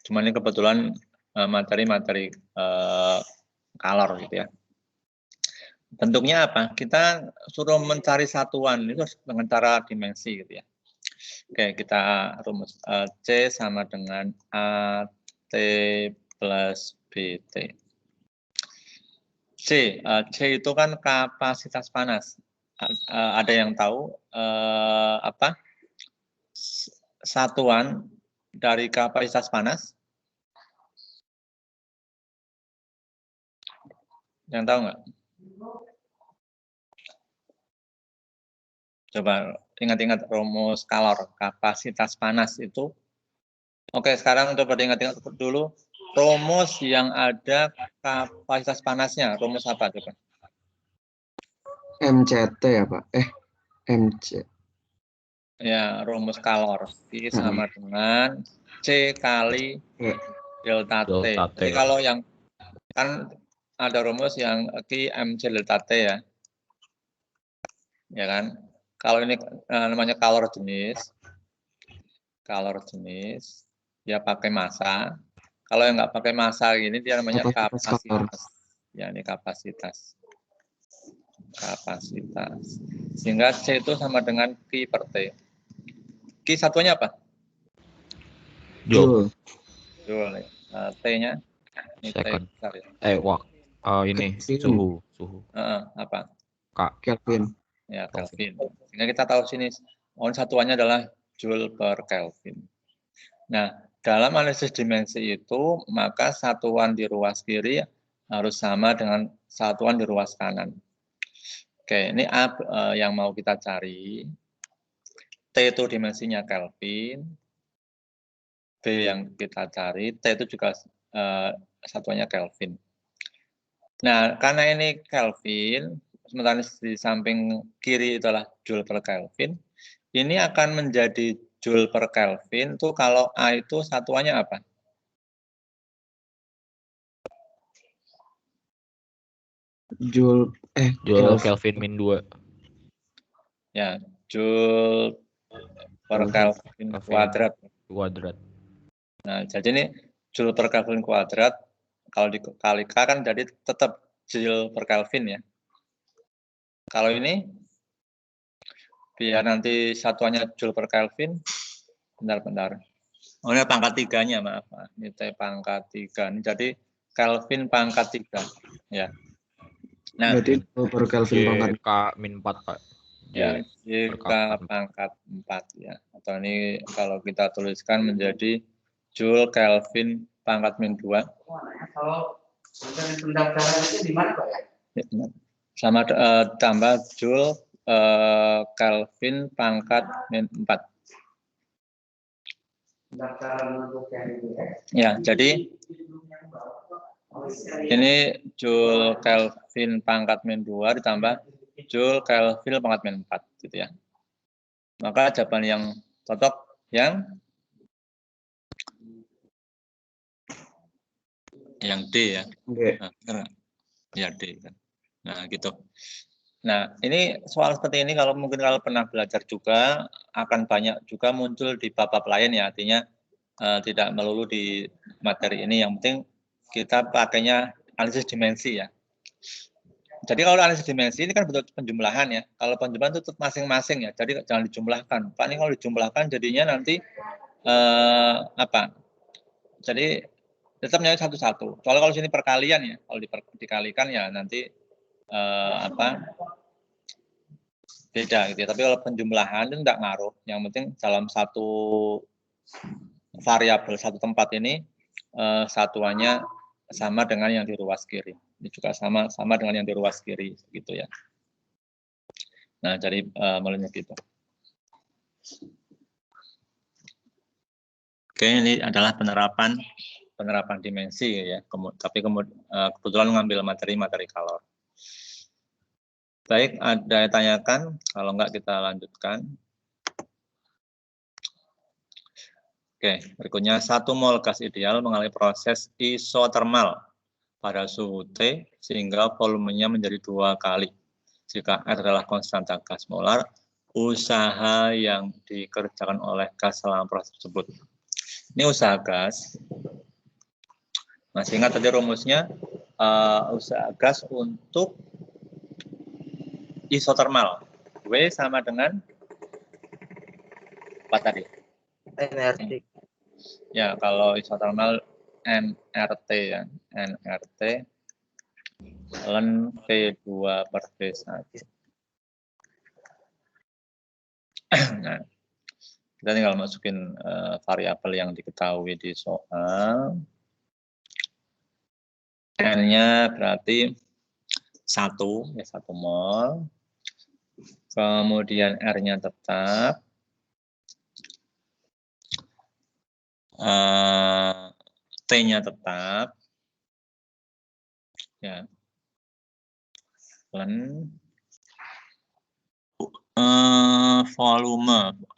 Cuma ini kebetulan materi-materi kalor gitu ya. Bentuknya apa? Kita suruh mencari satuan itu dengan cara dimensi gitu ya. Oke, kita rumus C sama dengan AT plus BT. C itu kan kapasitas panas. Ada yang tahu apa? Satuan dari kapasitas panas? Yang tahu nggak? Coba ingat-ingat rumus kalor, kapasitas panas itu. Oke, sekarang coba diingat-ingat dulu rumus yang ada kapasitas panasnya. Rumus apa coba? MCT ya Pak? MC. Ya, rumus kalor. I sama dengan C kali delta T. Jadi kalau yang kan ada rumus yang Q MC delta T ya. Ya kan? Kalau ini namanya kalor jenis, dia pakai massa. Kalau yang nggak pakai massa ini dia namanya kapasitas. Ya, ini kapasitas. Sehingga C itu sama dengan Q per T. Q satuannya apa? Joule. Joule. T-nya? Second. T besar ya. Ini suhu. Apa? Kelvin. Ya, Kelvin. Sehingga kita tahu sini satuannya adalah Joule per Kelvin. Nah, dalam analisis dimensi itu, maka satuan di ruas kiri harus sama dengan satuan di ruas kanan. Oke, ini A yang mau kita cari. T itu dimensinya Kelvin. B yang kita cari, T itu juga satuannya Kelvin. Nah, karena ini Kelvin, sementara di samping kiri adalah Joule per Kelvin, ini akan menjadi Joule per Kelvin itu kalau A itu satuannya apa? Joule Kelvin min 2. Ya, Joule per Kelvin kuadrat. Kuadrat. Nah, jadi ini Joule per Kelvin kuadrat, kalau dikali K kan jadi tetap Joule per Kelvin ya. Kalau ini, biar nanti satuannya Joule per Kelvin, bentar. Oh, ini pangkat 3-nya, maaf. Ini T pangkat 3. Ini jadi Kelvin pangkat 3. Ya. Nah, Berarti Joule per Kelvin pangkat. JK min 4, Pak. ya, JK pangkat 4 ya. Atau ini kalau kita tuliskan menjadi Joule Kelvin pangkat min 2. Kalau pendaftaran itu di mana, Pak ya? Ya, sama tambah Joule Kelvin pangkat min 4. Pendaftaran untuk yang itu ya. Ya, jadi ini Joule Kelvin pangkat min 2 ditambah Joule Kelvin pangkat min 4 gitu ya. Maka jawaban yang cocok yang D ya. Oke. Nah, ya D kan. Nah, gitu. Nah, ini soal seperti ini kalau pernah belajar juga akan banyak juga muncul di bab-bab lain ya. Artinya tidak melulu di materi ini, yang penting kita pakainya analisis dimensi ya. Jadi kalau analisis dimensi ini kan bentuk penjumlahan ya. Kalau penjumlahan itu masing-masing ya. Jadi jangan dijumlahkan. Pak, ini kalau dijumlahkan jadinya nanti apa? Jadi tetap nyari satu-satu. Soalnya kalau sini perkalian ya. Kalau dikalikan ya nanti beda gitu ya. Tapi kalau penjumlahan itu enggak ngaruh. Yang penting dalam satu variabel satu tempat ini satuannya sama dengan yang di ruas kiri. Ini juga sama dengan yang di ruas kiri gitu ya. Nah, jadi mulainya gitu. Oke, ini adalah penerapan dimensi ya. Tapi kebetulan mengambil materi kalor. Baik, ada yang tanyakan? Kalau enggak kita lanjutkan. Oke, berikutnya 1 mol gas ideal mengalami proses isotermal pada suhu T sehingga volumenya menjadi 2 kali. Jika R adalah konstanta gas molar, usaha yang dikerjakan oleh gas selama proses tersebut. Ini usaha gas. Masih ingat tadi rumusnya? Usaha gas untuk isotermal. W sama dengan apa tadi? NRT. Ya, kalau isotermal nRT ya. nRT ln V2 per V1. Nah, kita tinggal masukin variabel yang diketahui di soal. N-nya berarti 1 mol. Kemudian R-nya tetap. T-nya tetap. Ya. Ln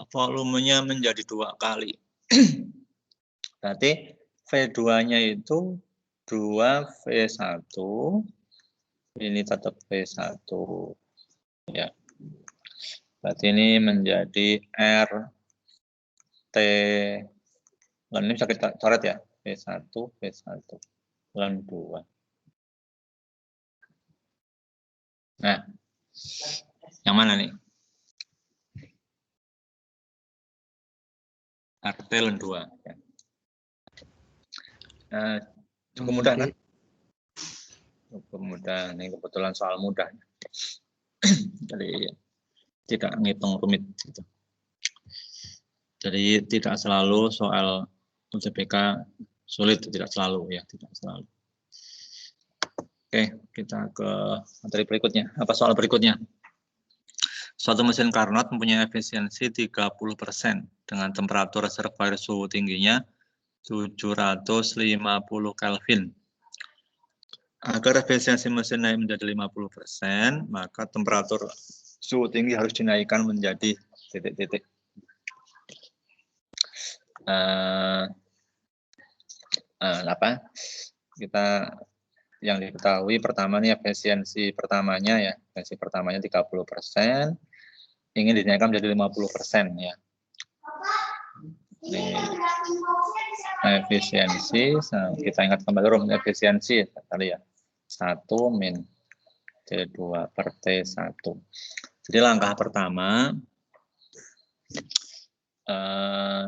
volumenya menjadi 2 kali. Berarti V2-nya itu 2V1. Ini tetap V1. Ya. Berarti ini menjadi RT. Ln ini bisa kita coret ya. V1 ln 2. Nah, yang mana nih? RT ln 2. Nah, cukup mudah kan? Cukup mudah. Ini kebetulan soal mudah. Jadi tidak ngitung rumit. Gitu. Jadi tidak selalu soal UTBK sulit, tidak selalu ya, tidak selalu. Oke, kita ke materi berikutnya. Apa soal berikutnya? Suatu mesin Carnot mempunyai efisiensi 30% dengan temperatur reservoir suhu tingginya 750 Kelvin. Agar efisiensi mesin naik menjadi 50%, maka temperatur suhu tinggi harus dinaikkan menjadi titik-titik. Apa? Kita yang diketahui pertama nih efisiensi pertamanya ya, efisiensi pertamanya 30%, ingin dinaikkan menjadi 50% ya. Ini efisiensi, kita ingat kembali rumus efisiensi tadi ya. 1 min T2 per T1. Jadi langkah pertama,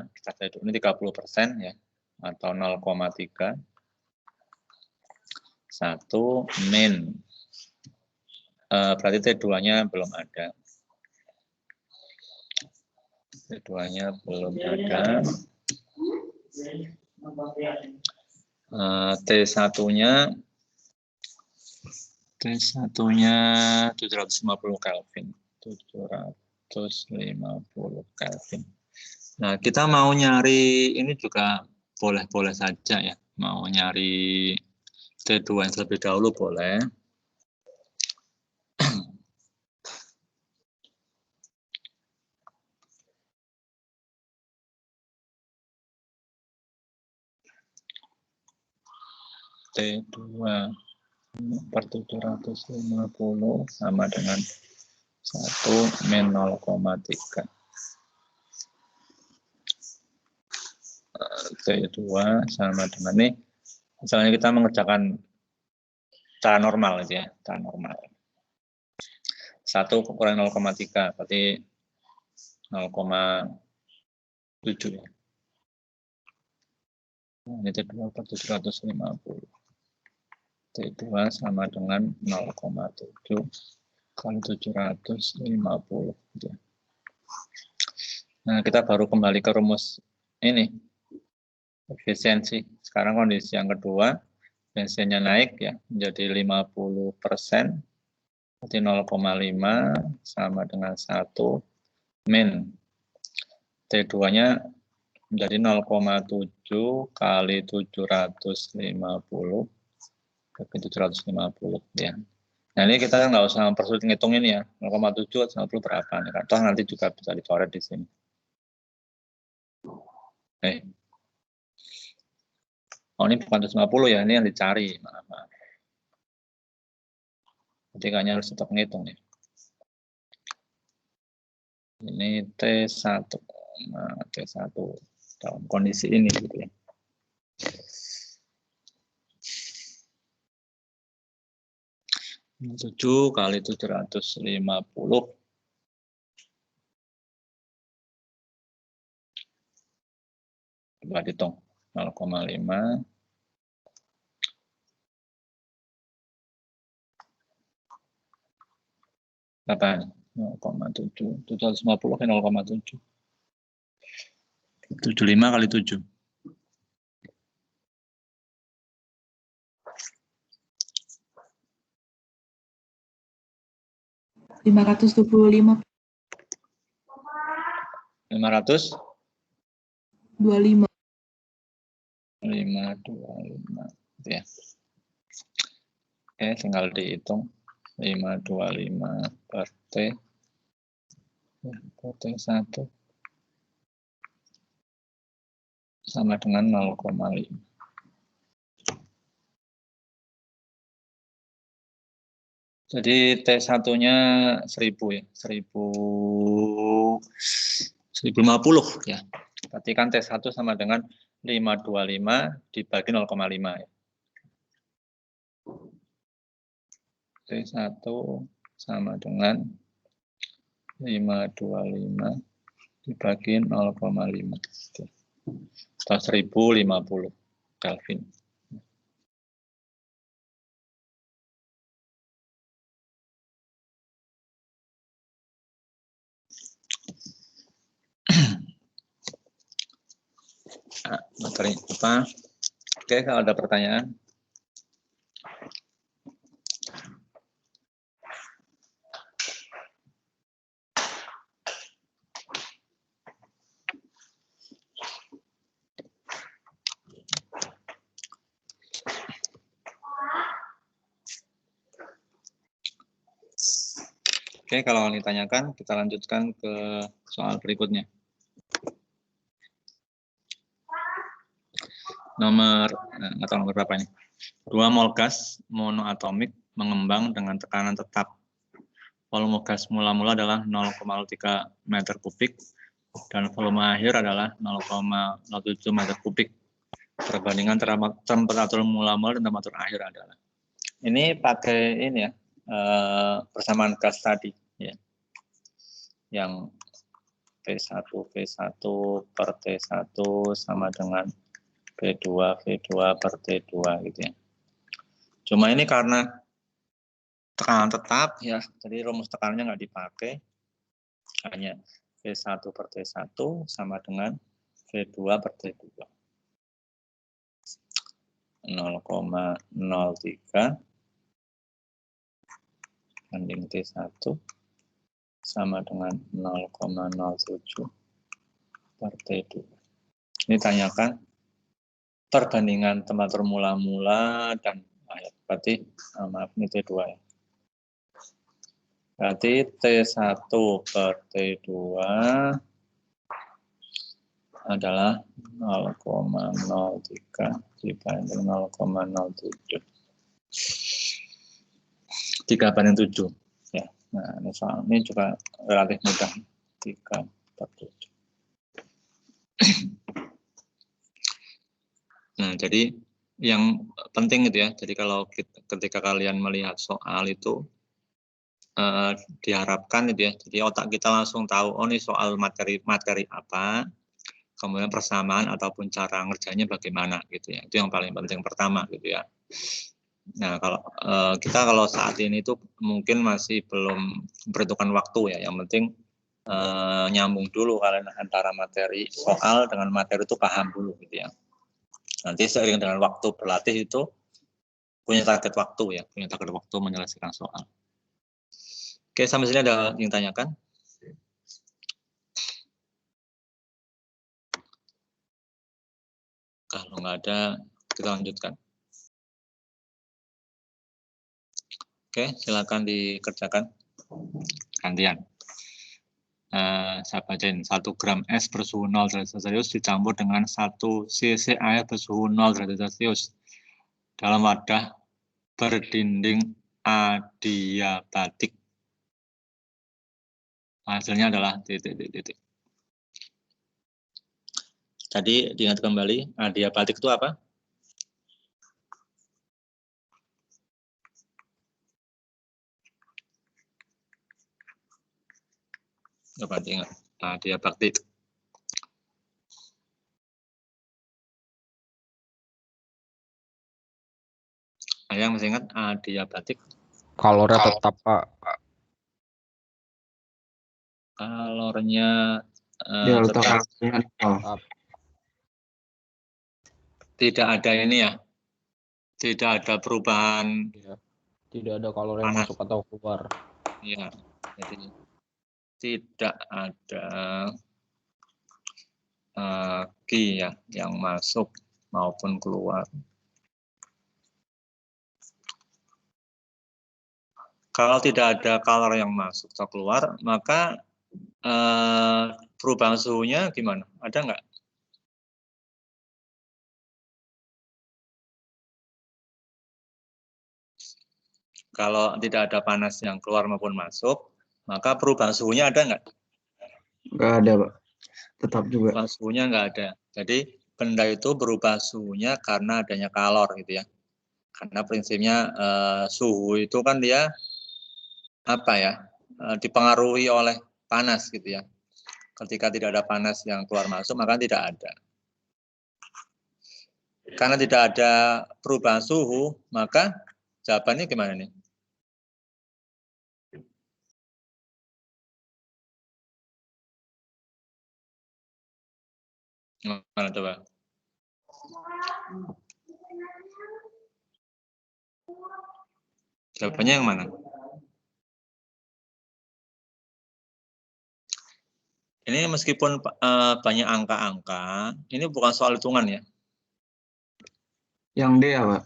kita cari dulu ini 30% ya, atau 0,3. 1 min, berarti T2-nya belum ada. T2-nya belum ada. T1-nya 750 Kelvin. 750 Kelvin. Nah, kita mau nyari ini juga boleh-boleh saja ya. Mau nyari T2 yang terlebih dahulu boleh. T2 per 750 sama dengan 1 min 0,3. T2 sama dengan ini. Misalnya kita mengerjakan cara normal gitu ya, cara normal. 1 kurang 0,3 berarti 0,7 ya. Ini T2 per 750. T2 sama dengan 0,7 kali 750. Gitu ya. Nah, kita baru kembali ke rumus ini, efisiensi. Sekarang kondisi yang kedua, bensinnya naik ya menjadi 50%, berarti 0,5 sama dengan 1 min. T2-nya menjadi 0,7 kali 750 ke 750 ya. Nah ini kita nggak usah mempersulit ngitung ini ya, 0,7 atau 90 berapa nih kan. Toh nanti juga bisa dicoret di sini. Oh ini bukan 150 ya, ini yang dicari. Maaf. Jadi kayaknya harus tetap ngitung ya. Ini T1. Nah, T1 dalam kondisi ini gitu ya. Ini 7 kali 750. Coba dihitung 0,5 berapa? 0,7. 750 ke 0,7. 75 kali 7. 525. 500? 25. 525 ya. Oke, tinggal dihitung 525 per T ya, per T1 sama dengan 0,5. Jadi T1-nya 1000 ya, 1050 ya. Berarti kan T1 sama dengan 525 dibagi 0,5 ya. T1 sama dengan 525 dibagi 0,5. Atau 1050 Kelvin. Nah, materi apa? Oke, kalau ada pertanyaan. Oke, kalau ditanyakan, kita lanjutkan ke soal berikutnya. Nomor berapa ini? 2 mol gas monoatomik mengembang dengan tekanan tetap. Volume gas mula-mula adalah 0,03 meter kubik. dan volume akhir adalah 0,07 meter kubik. Perbandingan temperatur mula-mula dan temperatur akhir adalah. Ini pakai ini ya, persamaan gas tadi ya. Yang V1 per T1 sama dengan V2 per T2 gitu ya. Cuma ini karena tekanan tetap ya, jadi rumus tekanannya nggak dipakai. Hanya V1 per T1 sama dengan V2 per T2. 0,03 banding T1 sama dengan 0,07 per T2. Ini tanyakan perbandingan temperatur mula-mula dan akhir. Berarti maaf ini T2 ya. Berarti T1 per T2 adalah 0,03 dibanding 0,07. 3 banding 7. Ya. Nah, ini soal ini juga relatif mudah. 3 per 7. Nah, jadi yang penting itu ya. Jadi kalau ketika kalian melihat soal itu diharapkan itu ya. Jadi otak kita langsung tahu oh ini soal materi apa, kemudian persamaan ataupun cara ngerjainnya bagaimana gitu ya. Itu yang paling penting pertama gitu ya. Nah, kalau saat ini tuh mungkin masih belum memperhitungkan waktu ya. Yang penting nyambung dulu kalian antara materi soal dengan materi itu paham dulu gitu ya. Nanti seiring dengan waktu berlatih itu punya target waktu ya, punya target waktu menyelesaikan soal. Oke, sampai sini ada yang tanyakan? Kalau nggak ada, kita lanjutkan. Oke, silakan dikerjakan. Gantian. Saya bacain. 1 gram es bersuhu 0 derajat Celcius dicampur dengan 1 cc air bersuhu 0 derajat Celcius dalam wadah berdinding adiabatik. Hasilnya adalah titik. Tadi diingat kembali, adiabatik itu apa? Coba diingat, adiabatik. Yang masih ingat adiabatik? Kalornya tetap, Pak. Kalornya delta tetap. kalornya Tidak ada ini ya, tidak ada perubahan. Ya. Tidak ada kalori yang masuk atau keluar. Ya, jadi tidak ada Qi ya yang masuk maupun keluar. Kalau tidak ada kalori yang masuk atau keluar, maka perubahan suhunya gimana? Ada nggak? Kalau tidak ada panas yang keluar maupun masuk, maka perubahan suhunya ada nggak? nggak ada, Pak. Tetap juga. Perubahan suhunya nggak ada. Jadi benda itu berubah suhunya karena adanya kalor gitu ya. Karena prinsipnya suhu itu kan dia apa ya? Dipengaruhi oleh panas gitu ya. Ketika tidak ada panas yang keluar masuk, maka tidak ada. Karena tidak ada perubahan suhu, maka jawabannya gimana nih? Mana coba? Jawabannya yang mana? Ini meskipun banyak angka-angka, ini bukan soal hitungan ya. Yang D ya, Pak?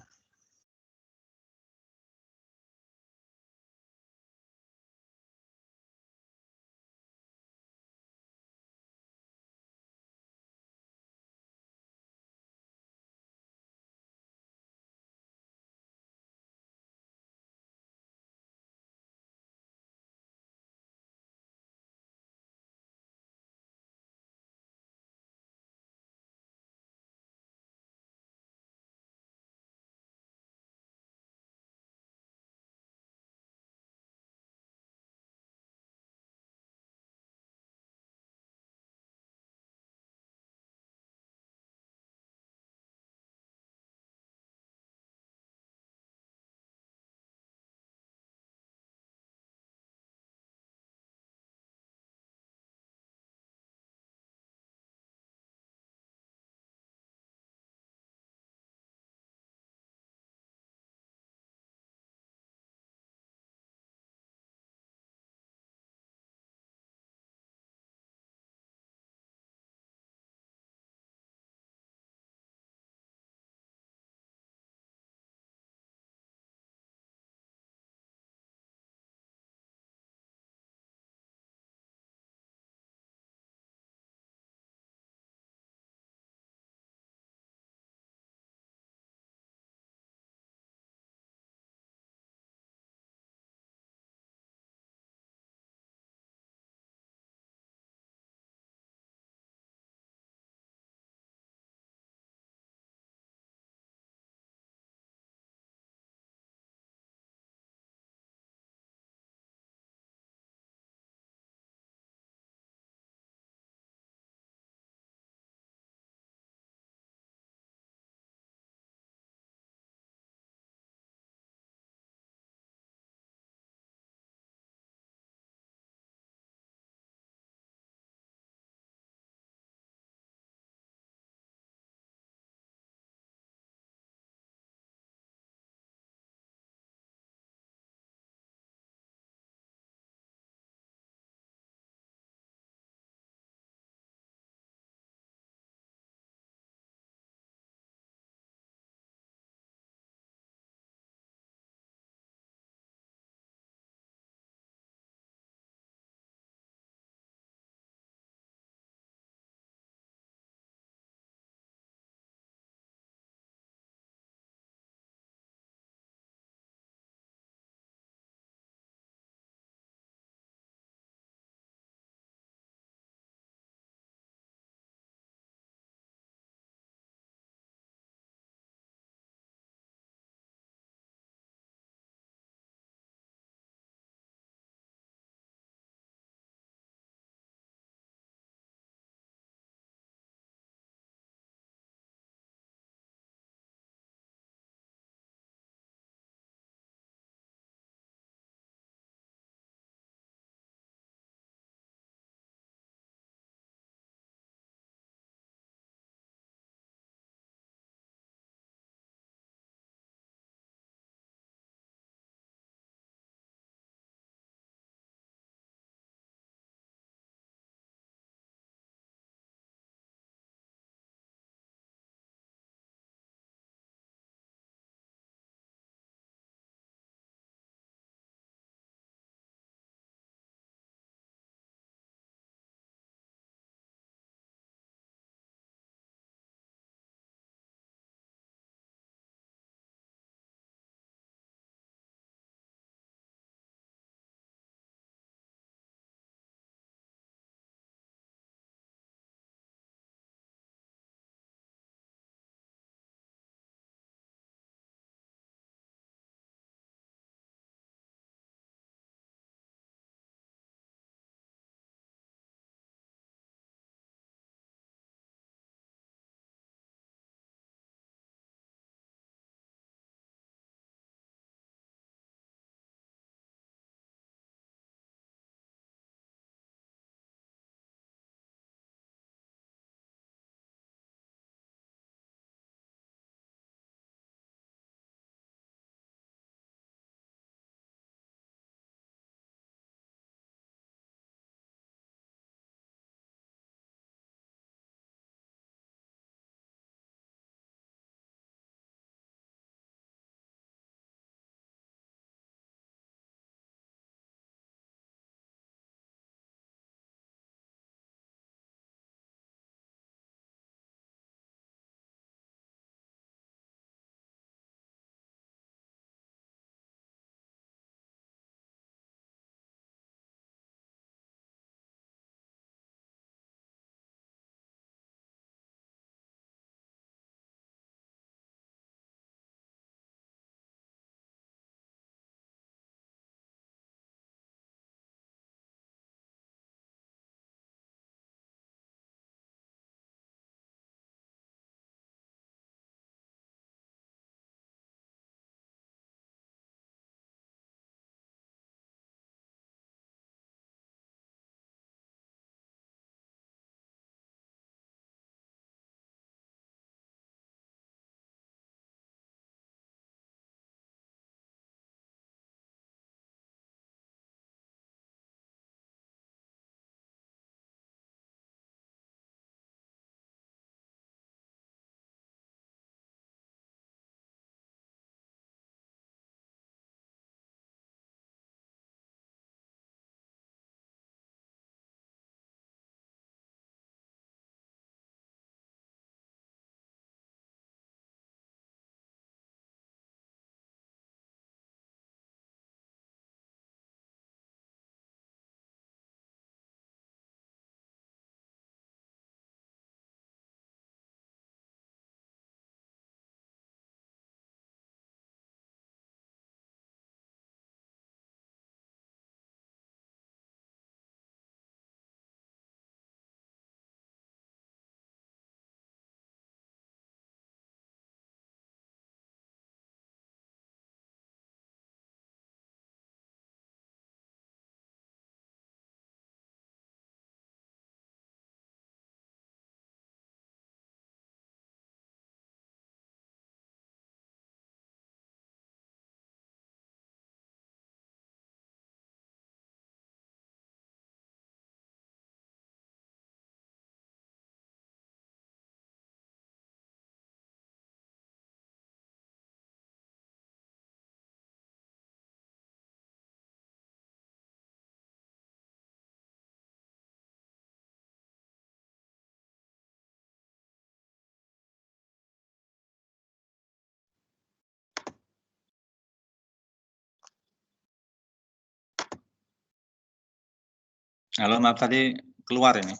Halo, maaf tadi keluar ini.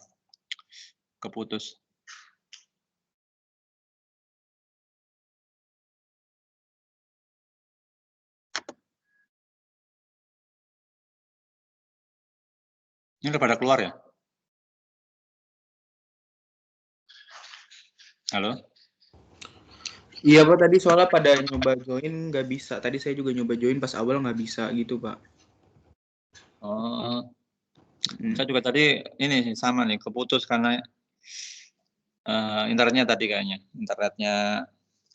Keputus. Ini udah pada keluar ya? Halo? Iya Pak, tadi soalnya pada nyoba join nggak bisa. Tadi saya juga nyoba join pas awal nggak bisa gitu Pak. Oh, saya juga tadi ini sama nih, keputus karena internetnya tadi kayaknya. Internetnya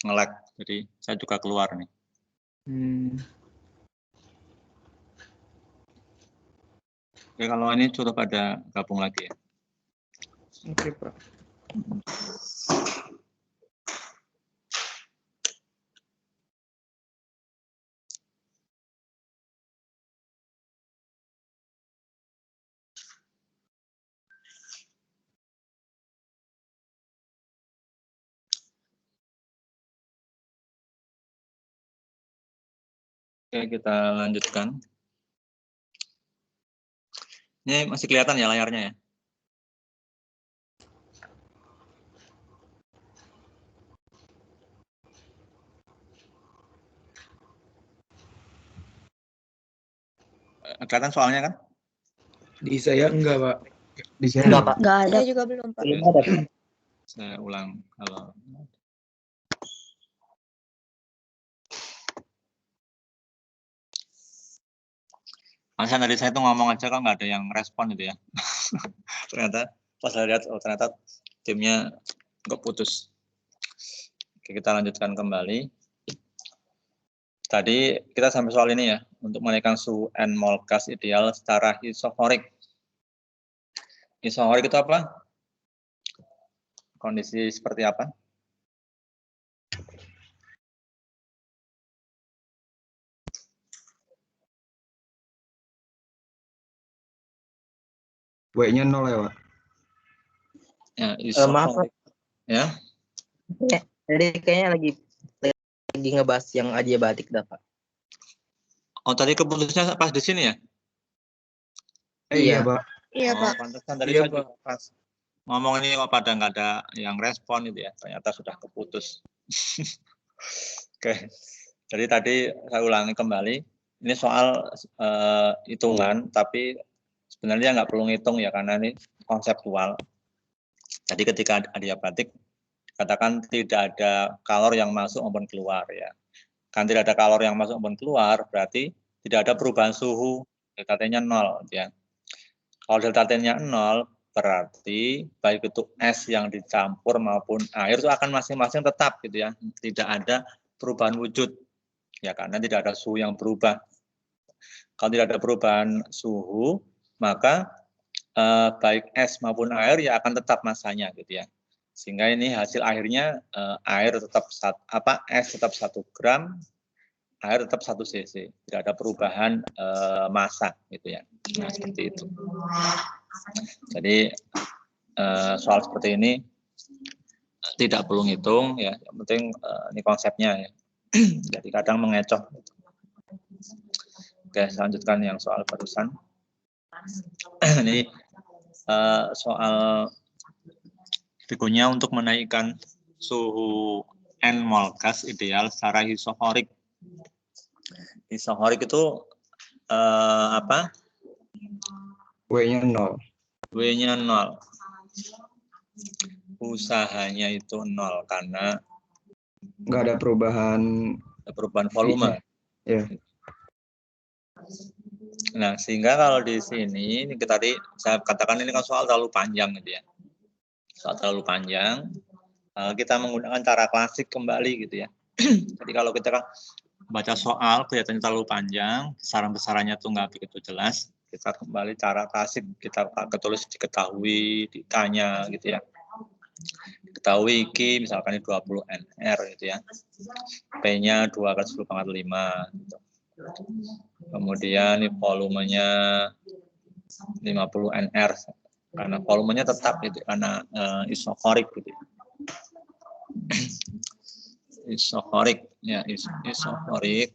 nge-lag, jadi saya juga keluar nih. Oke, kalau ini sudah pada gabung lagi ya. Oke Pak. Oke, kita lanjutkan. Ini masih kelihatan ya layarnya ya? Kelihatan soalnya kan? Di saya enggak Pak. Di sini Enggak, Pak. Nggak ada. Saya juga belum, Pak. Belum ada, Pak. Saya ulang kalau masa dari saya tuh ngomong aja kan nggak ada yang respon gitu ya. Ternyata pas saya lihat, oh ternyata timnya nggak putus. Oke, kita lanjutkan kembali. Tadi kita sampai soal ini ya, untuk menaikkan suhu N mol gas ideal secara isohorik. Isohorik itu apa? Kondisi seperti apa? W-nya 0 ya, Pak? Ya, Maaf, Pak. Ya. Jadi kayaknya lagi ngebahas yang adiabatik dah, Pak. Oh, tadi keputusnya pas di sini ya? Iya, Pak. Iya, Pak. Pantesan tadi Iya, saya juga pas ngomong ini kok pada nggak ada yang respon gitu ya, ternyata sudah keputus. Oke, jadi tadi saya ulangi kembali, ini soal hitungan, tapi sebenarnya nggak perlu ngitung ya, karena ini konseptual. Jadi ketika adiabatik, katakan tidak ada kalor yang masuk maupun keluar ya. Kan tidak ada kalor yang masuk maupun keluar, berarti tidak ada perubahan suhu, delta T-nya 0 ya. Kalau delta T-nya 0, berarti baik itu es yang dicampur maupun air itu akan masing-masing tetap gitu ya, tidak ada perubahan wujud ya, karena tidak ada suhu yang berubah. Kalau tidak ada perubahan suhu, maka baik es maupun air ya akan tetap masanya gitu ya, sehingga ini hasil akhirnya air tetap es tetap 1 gram, air tetap 1 cc, tidak ada perubahan massa gitu ya. Nah, seperti itu. Jadi soal seperti ini tidak perlu ngitung ya, yang penting ini konsepnya ya. Jadi kadang mengecoh. Oke, selanjutkan yang soal barusan. Ini soal berikutnya untuk menaikkan suhu N mol gas ideal secara isohorik. Isohorik itu apa? W-nya 0. W-nya 0. Usahanya itu 0 karena Nggak ada perubahan volume. Ya. Nah, sehingga kalau di sini ini tadi saya katakan ini kan soal terlalu panjang gitu ya. Soal terlalu panjang, kita menggunakan cara klasik kembali gitu ya. Jadi kalau kita kan baca soal kelihatannya terlalu panjang, besaran-besarannya tuh nggak begitu jelas, kita kembali cara klasik, kita ketulis diketahui, ditanya gitu ya. Diketahui Q misalkan ini 20 NR gitu ya. P-nya 2 kali 10 pangkat 5 gitu. Kemudian ini volumenya 50 NR karena volumenya tetap gitu, karena isohorik gitu. Isohorik ya, isohorik.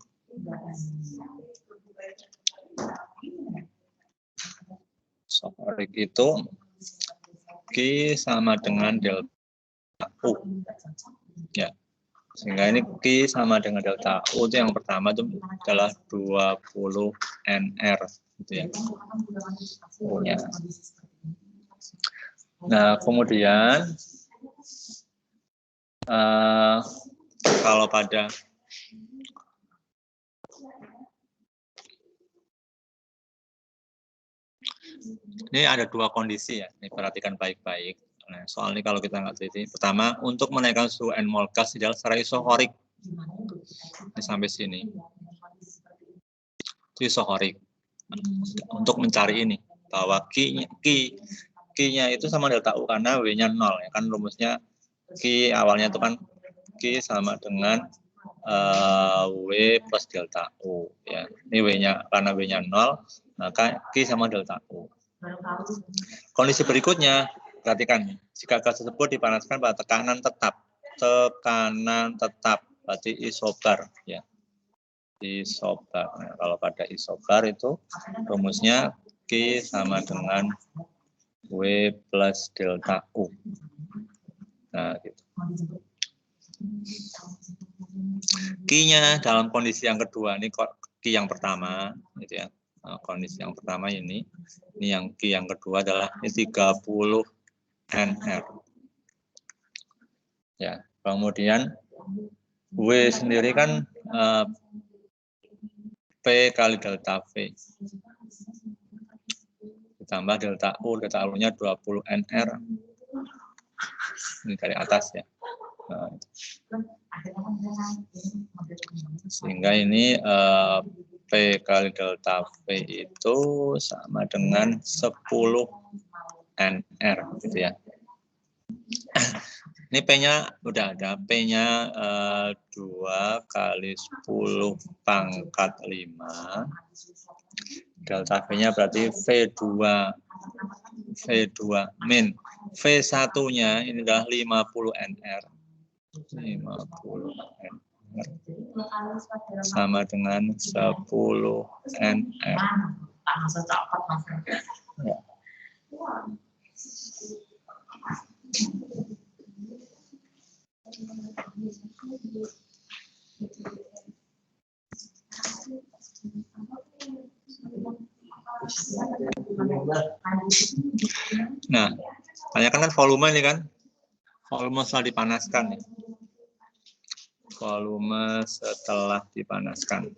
isokorik itu Q sama dengan delta U. Ya. Sehingga ini Q sama dengan delta U itu yang pertama itu adalah 20 NR gitu ya. U-nya. Nah, kemudian kalau pada ini ada dua kondisi ya, ini perhatikan baik-baik. Nah, soal ini kalau kita nggak teliti, pertama untuk menaikkan suhu N mol gas ideal secara isokorik. Ini sampai sini. Itu isokorik. Untuk mencari ini bahwa Q-nya itu sama delta U karena W-nya 0 ya kan, rumusnya Q awalnya itu kan Q sama dengan W plus delta U ya. Ini W-nya karena W-nya 0 maka Q sama delta U. Kondisi berikutnya, perhatikan, jika gas tersebut dipanaskan pada tekanan tetap, berarti isobar ya. Isobar. Nah, kalau pada isobar itu rumusnya Q sama dengan W plus delta U. Nah, gitu. Q-nya dalam kondisi yang kedua, ini Q yang pertama, gitu ya. Nah, kondisi yang pertama ini yang Q yang kedua adalah 30 NR. Ya, kemudian W sendiri kan P kali delta V. Ditambah delta U-nya 20 NR. Ini dari atas ya. Nah, sehingga ini P kali delta V itu sama dengan 10 NR gitu ya. Ini P-nya udah ada, P-nya 2 kali 10 pangkat 5. Delta V-nya berarti V2 min. V1-nya ini adalah 50 NR. 50 NR. Sama dengan 10 NR. Ya. Nah, tanyakan kan volume ini kan, volume setelah dipanaskan. Volume setelah dipanaskan.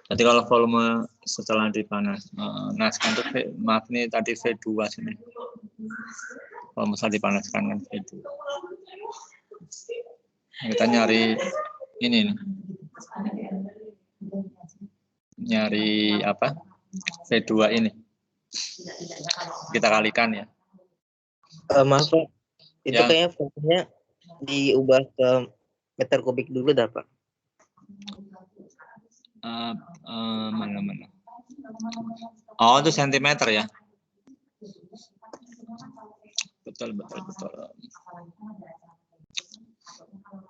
Jadi kalau volume setelah dipanaskan itu maaf ini tadi V2 sini. Volume setelah dipanaskan kan V2. Kita nyari ini nih. Nyari apa? V2 ini. Kita kalikan ya. Maaf Pak, itu Ya. kayaknya fungsinya diubah ke meter kubik dulu dah Pak. Mana? Oh, itu sentimeter ya. Betul.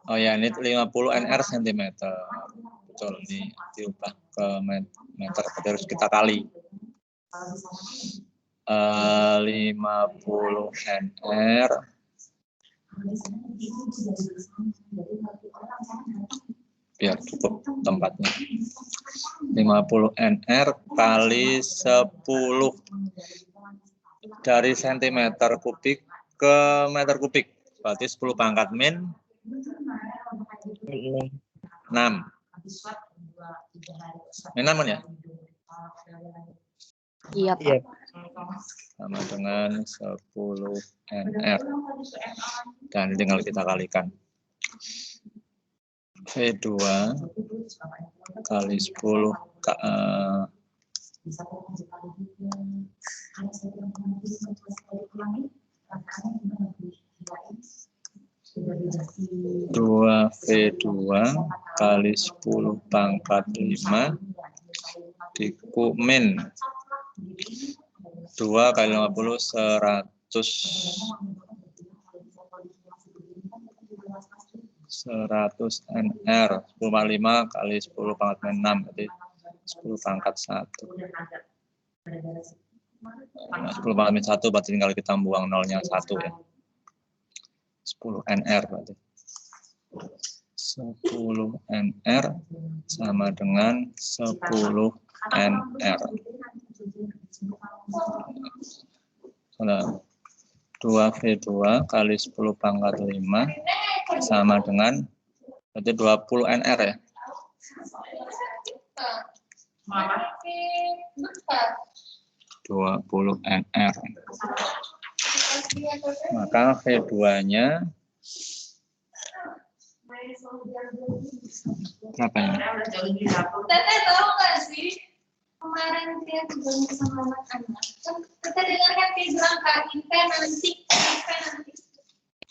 Oh ya, ini 50 NR sentimeter. Betul, ini diubah ke meter, harus kita kali. 50 NR biar cukup tempatnya. 50 NR kali 10 dari sentimeter kubik ke meter kubik. Berarti 10 pangkat min 6. Ini namun ya? Iya, Pak. Iya. Sama dengan 10 NR. Dan tinggal kita kalikan. V2 kali 10 2V2 kali 10 pangkat 5 dikumin 2 kali 50 100 NR 10,5 kali 10 pangkat 6 berarti 10 pangkat 1. 10 pangkat min 1 berarti tinggal kita buang nolnya 1 ya. 10 NR berarti. 10 NR sama dengan 10 NR. Nah, 2V2 kali 10 pangkat 5 sama dengan berarti 20 NR ya. 20 NR. Maka V2-nya berapa ini? Teteh tahu nggak sih kemarin dia ketemu sama anak-anak kan kita dengarkan dia bilang Kak Inpe nanti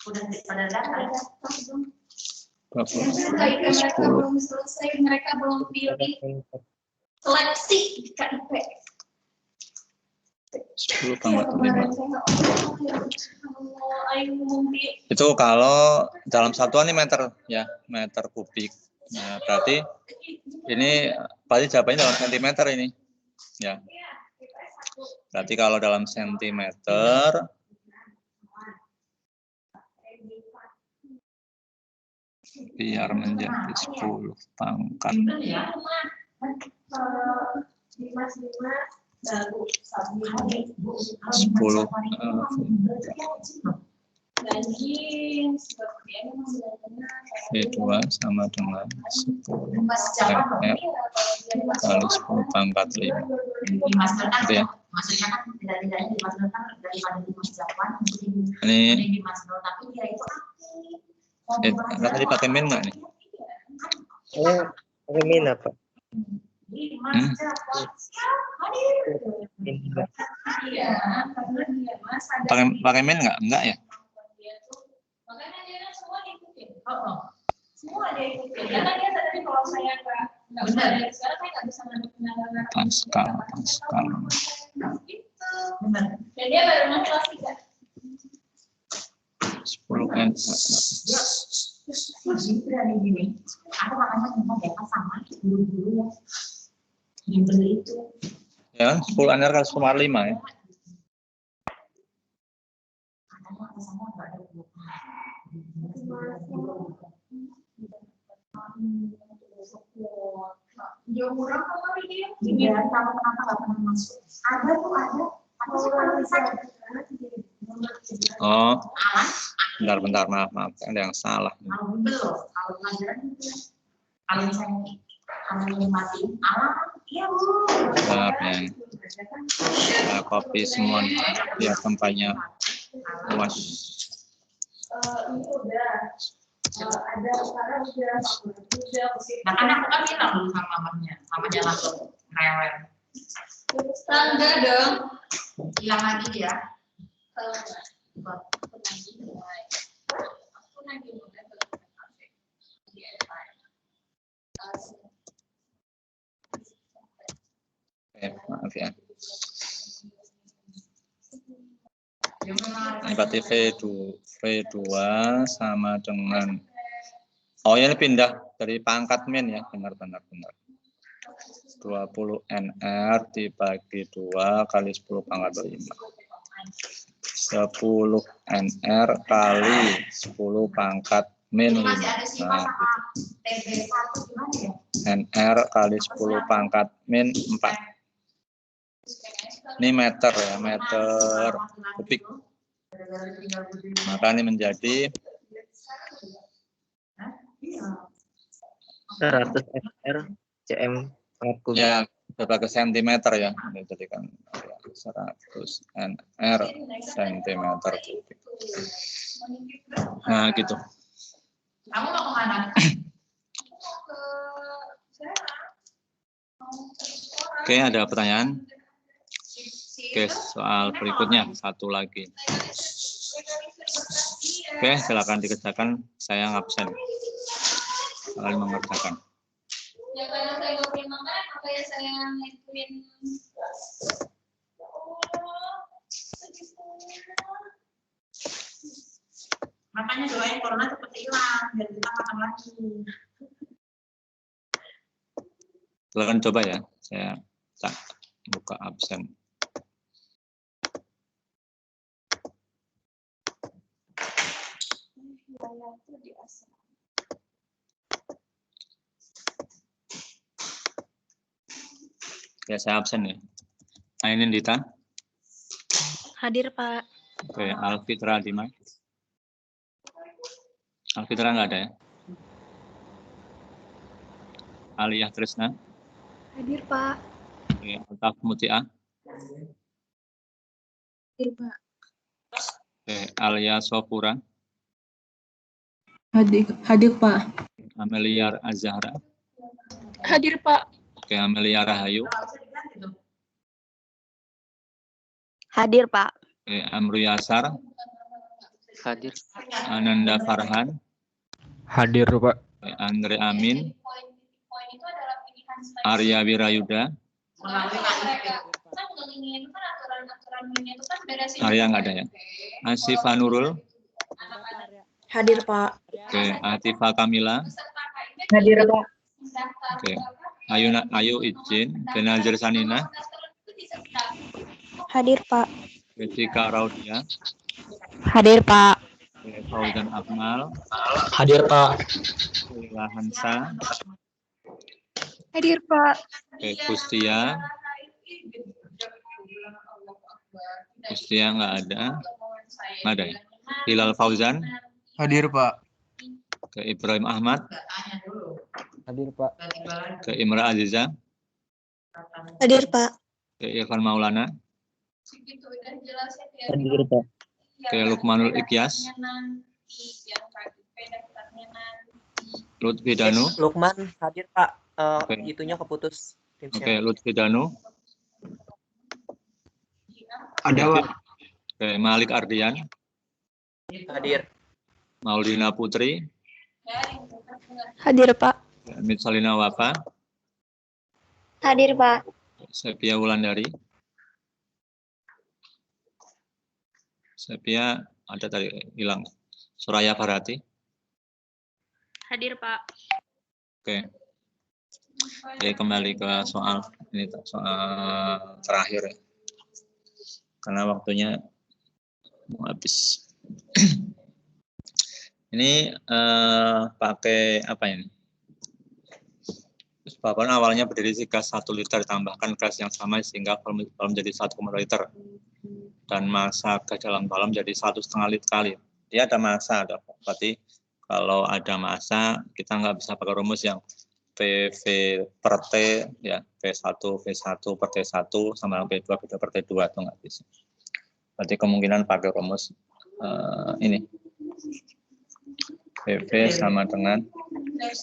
udah pada datang belum? Mereka belum selesai, mereka belum pilih seleksi di KIP. 10 pangkat 5. Itu kalau dalam satuan ini meter ya, meter kubik. Nah, berarti ini jawabannya dalam sentimeter ini. Ya. Berarti kalau dalam sentimeter biar menjadi 10 pangkat 10 V2 sama dengan 10 NR kali 10 pangkat 5. Gitu ya. Ini tadi pakai min nggak nih? Pakai min apa? Pakai min nggak? Enggak ya? Makanya dia semua ikutin. Semua dia ikutin. Karena dia tadi kalau saya nggak benar dari sekarang saya nggak bisa mendengar Pascal. Itu benar. Dan dia baru masuk kelas 3. 10 N. Berani gini. Aku makanya minta dapat sama guru-guru yang dibeli itu. Ya kan 10 NR kali 10 5 ya. Jauh murah kok ini. Iya, kalau kenapa nggak pernah masuk? Ada tuh ada. Aku sih kalau bisa. Oh, bentar, maaf, ada yang salah. Kalau belum, kalau pelajaran itu, kalau misalnya matiin alam, iya bu. Bentar ya. Saya copy semua nih, biar tempatnya luas. Ini udah ada sekarang udah. Nah kan aku kan bilang dulu sama mamanya langsung rewel. Enggak dong. Hilang lagi ya. Maaf ya. Ini berarti V2 sama dengan ini pindah dari pangkat min ya, benar. 20 NR dibagi 2 kali 10 pangkat 5. 10 NR kali 10 pangkat min 5. Nah, gitu. NR kali 10 pangkat min 4. Ini meter ya, meter kubik. Maka ini menjadi 100 MR cm pangkat kubik. ya berbagai sentimeter ya. Jadi kan 100 NR sentimeter kubik. Nah, gitu. Kamu mau kemana? Oke, ada pertanyaan? Oke, soal berikutnya satu lagi. Oke, silakan dikerjakan. Saya ngabsen. Kalian mengerjakan. Ya karena saya nggak punya makan, makanya saya ngikutin. Makanya doain corona cepat hilang, biar kita makan lagi. Silakan coba ya. Saya buka absen. Ya, saya absen ya. Ainin Dita. Hadir, Pak. Oke, Alfitra Dima. Alfitra nggak ada ya? Aliyah Trisna. Hadir, Pak. Oke, Altaf Mutia. Hadir, Pak. Oke, Alia Sofura. Hadir Pak. Amelia Azahra. Hadir, Pak. Oke, Amelia Rahayu. Hadir, Pak. Oke, Amru Yasar. Hadir. Ananda Farhan. Hadir, Pak. Oke, Andre Amin. Arya Wirayuda. Arya nggak ada ya. Asifa Nurul. Hadir, Pak. Oke, Atifa Kamila. Hadir, Pak. Oke, Ayu Izin. Benazir Sanina. Hadir, Pak. Jessica Raudia. Hadir, Pak. Oke, Fauzan Akmal. Hadir, Pak. Lila Hansa. Hadir, Pak. Oke, Kustia. Kustia nggak ada. Nggak ada ya. Hilal Fauzan. Hadir, Pak. Oke, Ibrahim Ahmad. Hadir, Pak. Oke, Imra Aziza. Hadir, Pak. Oke, Irfan Maulana. Hadir, Pak. Oke, Lukmanul Ikyas. Lutfi Danu. Lukman hadir, Pak. Oke. Itunya keputus. Oke, Lutfi Danu. Ada, Pak. Oke, Malik Ardian. Hadir. Maulina Putri. Hadir, Pak. Mitsalina Wafa. Hadir, Pak. Sepia Wulandari. Sepia ada tadi hilang. Suraya Barati. Hadir, Pak. Oke. Oke, kembali ke soal ini, soal terakhir ya. Karena waktunya mau habis. Ini pakai apa ini? Sebabkan awalnya berdiri gas 1 liter ditambahkan gas yang sama sehingga volume menjadi 1,2 liter dan massa gas dalam balon jadi 1,5 kali. Dia ada massa, berarti kalau ada massa kita nggak bisa pakai rumus yang PV per T ya, V1 per T1 sama V2 per T2 itu nggak bisa. Berarti kemungkinan pakai rumus ini PV sama dengan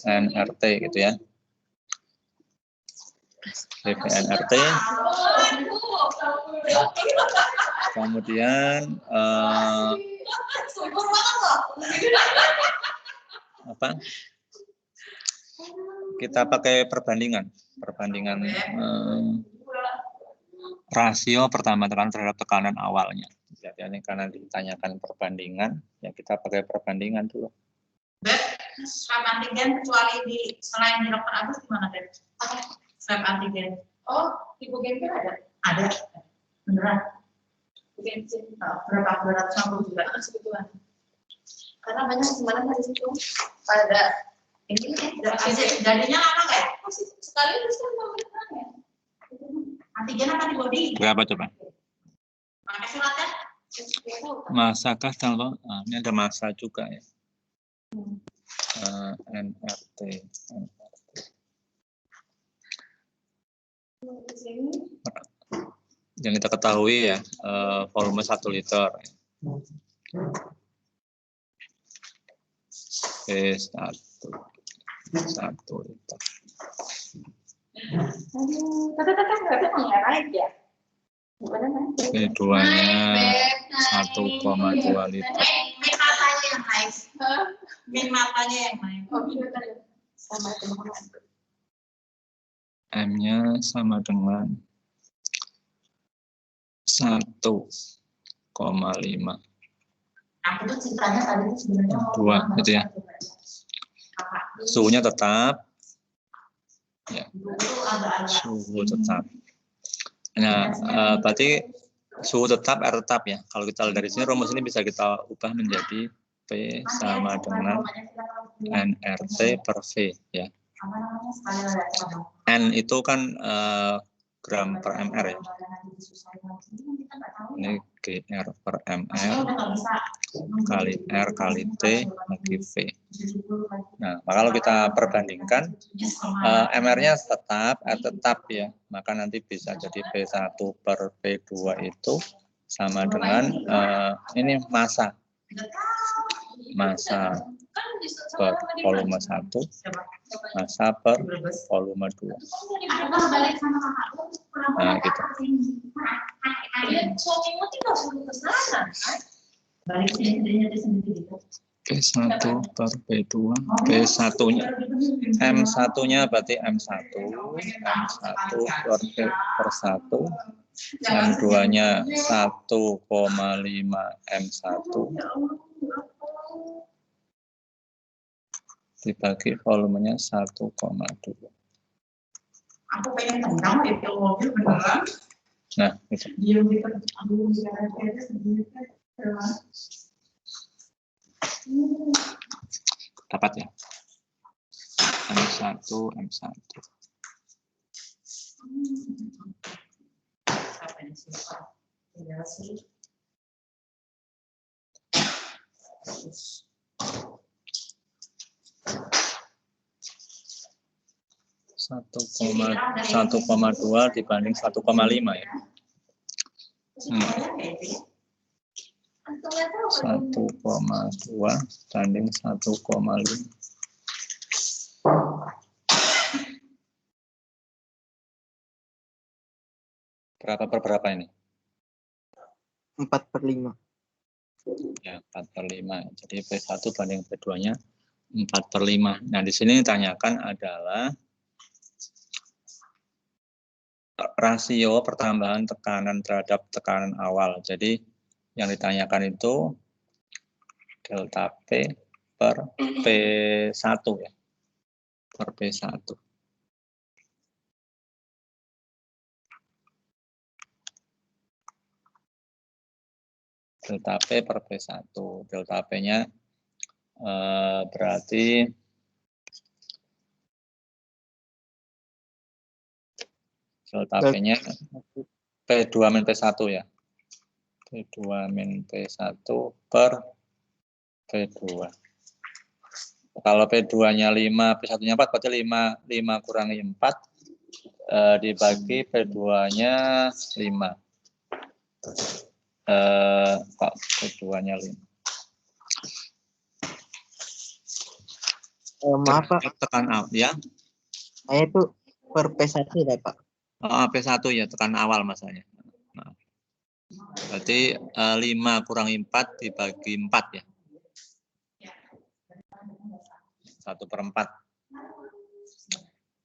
nRT gitu ya. PV nRT. Kemudian apa? Kita pakai perbandingan rasio pertama tekanan terhadap tekanan awalnya. Jadi karena ditanyakan perbandingan, ya kita pakai perbandingan dulu. Beb, swab antigen kecuali selain di Dokter Agus di mana, Beb? Swab antigen. Oh, di Bugenvil ada? Ada. Beneran? Bugenvil. Berapa? 250 juga. Sebetulnya. Karena banyak sebenarnya dari situ. Ada ini jadinya lama nggak ya? Sekali terus kan pemeriksaan ya. Antigen apa di body? Berapa coba? Pakai suratnya? Massa gas kalau ini ada massa juga ya. nRT. Yang kita ketahui ya, volume 1 liter. Satu liter. Keduanya 1,2 liter. Min matanya yang naik. M-nya sama dengan 1,5. Aku tuh citranya tadi tuh sebenarnya 2 gitu ya. Suhunya tetap. Ya. Suhu tetap. Nah, berarti suhu tetap, R tetap ya. Kalau kita lihat dari sini rumus ini bisa kita ubah menjadi P sama dengan nRT per V ya. N itu kan gram per mr ya. Ini GR per mr kali R kali T bagi V. Nah, maka kalau kita perbandingkan MR-nya tetap, R tetap ya, maka nanti bisa jadi P1 per P2 itu sama dengan ini massa per volume 1, massa per volume 2. Nah, gitu. P1 per P2, P1-nya, M1-nya berarti M1 per 1, M2-nya 1,5 M1 dibagi volumenya 1,2. Aku pengen tendang itu mobil beneran. Nah, gitu. Dapat ya? M1. Satu koma 2 dibanding 1,5 ya. 1,2 banding 1,5. Berapa per berapa ini? 4/5. Ya, 4/5. Jadi P1 banding P2-nya 4/5. Nah, di sini ditanyakan adalah rasio pertambahan tekanan terhadap tekanan awal. Jadi yang ditanyakan itu delta P per P1 ya. Per P1. Delta P per P1. Delta P-nya berarti delta P-nya P2 min P1 ya. P2 min P1 per P2. Kalau P2-nya 5, P1-nya 4, berarti 5 kurangi 4 dibagi P2-nya 5. Pak, P2-nya 5. Maaf Pak, Tekan awal ya. saya itu per P1 ya Pak. P1 ya, tekan awal masanya. Nah, berarti 5 kurangi 4 dibagi 4 ya. 1/4.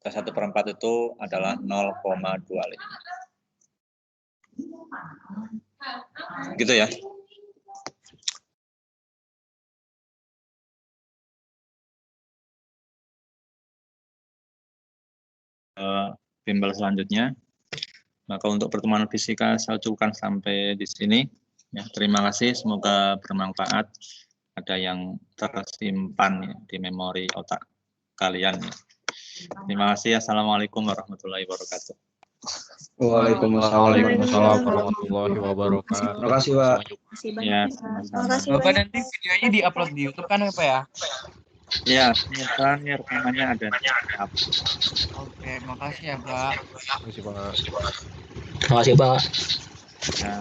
1/4 itu adalah 0,25. Gitu ya. Bimbel selanjutnya. Maka untuk pertemuan fisika saya cukupkan sampai di sini. Ya, terima kasih, semoga bermanfaat. Ada yang tersimpan ya, di memori otak kalian. Ya. Terima kasih. Assalamualaikum warahmatullahi wabarakatuh. Waalaikumsalam warahmatullahi wabarakatuh. Terima kasih, Pak. Ya, Bapak nanti videonya di-upload di YouTube kan Pak ya? ya, semoga rekamannya ada. Oke, makasih ya Pak. Terima kasih Pak. Makasih Pak. Ya.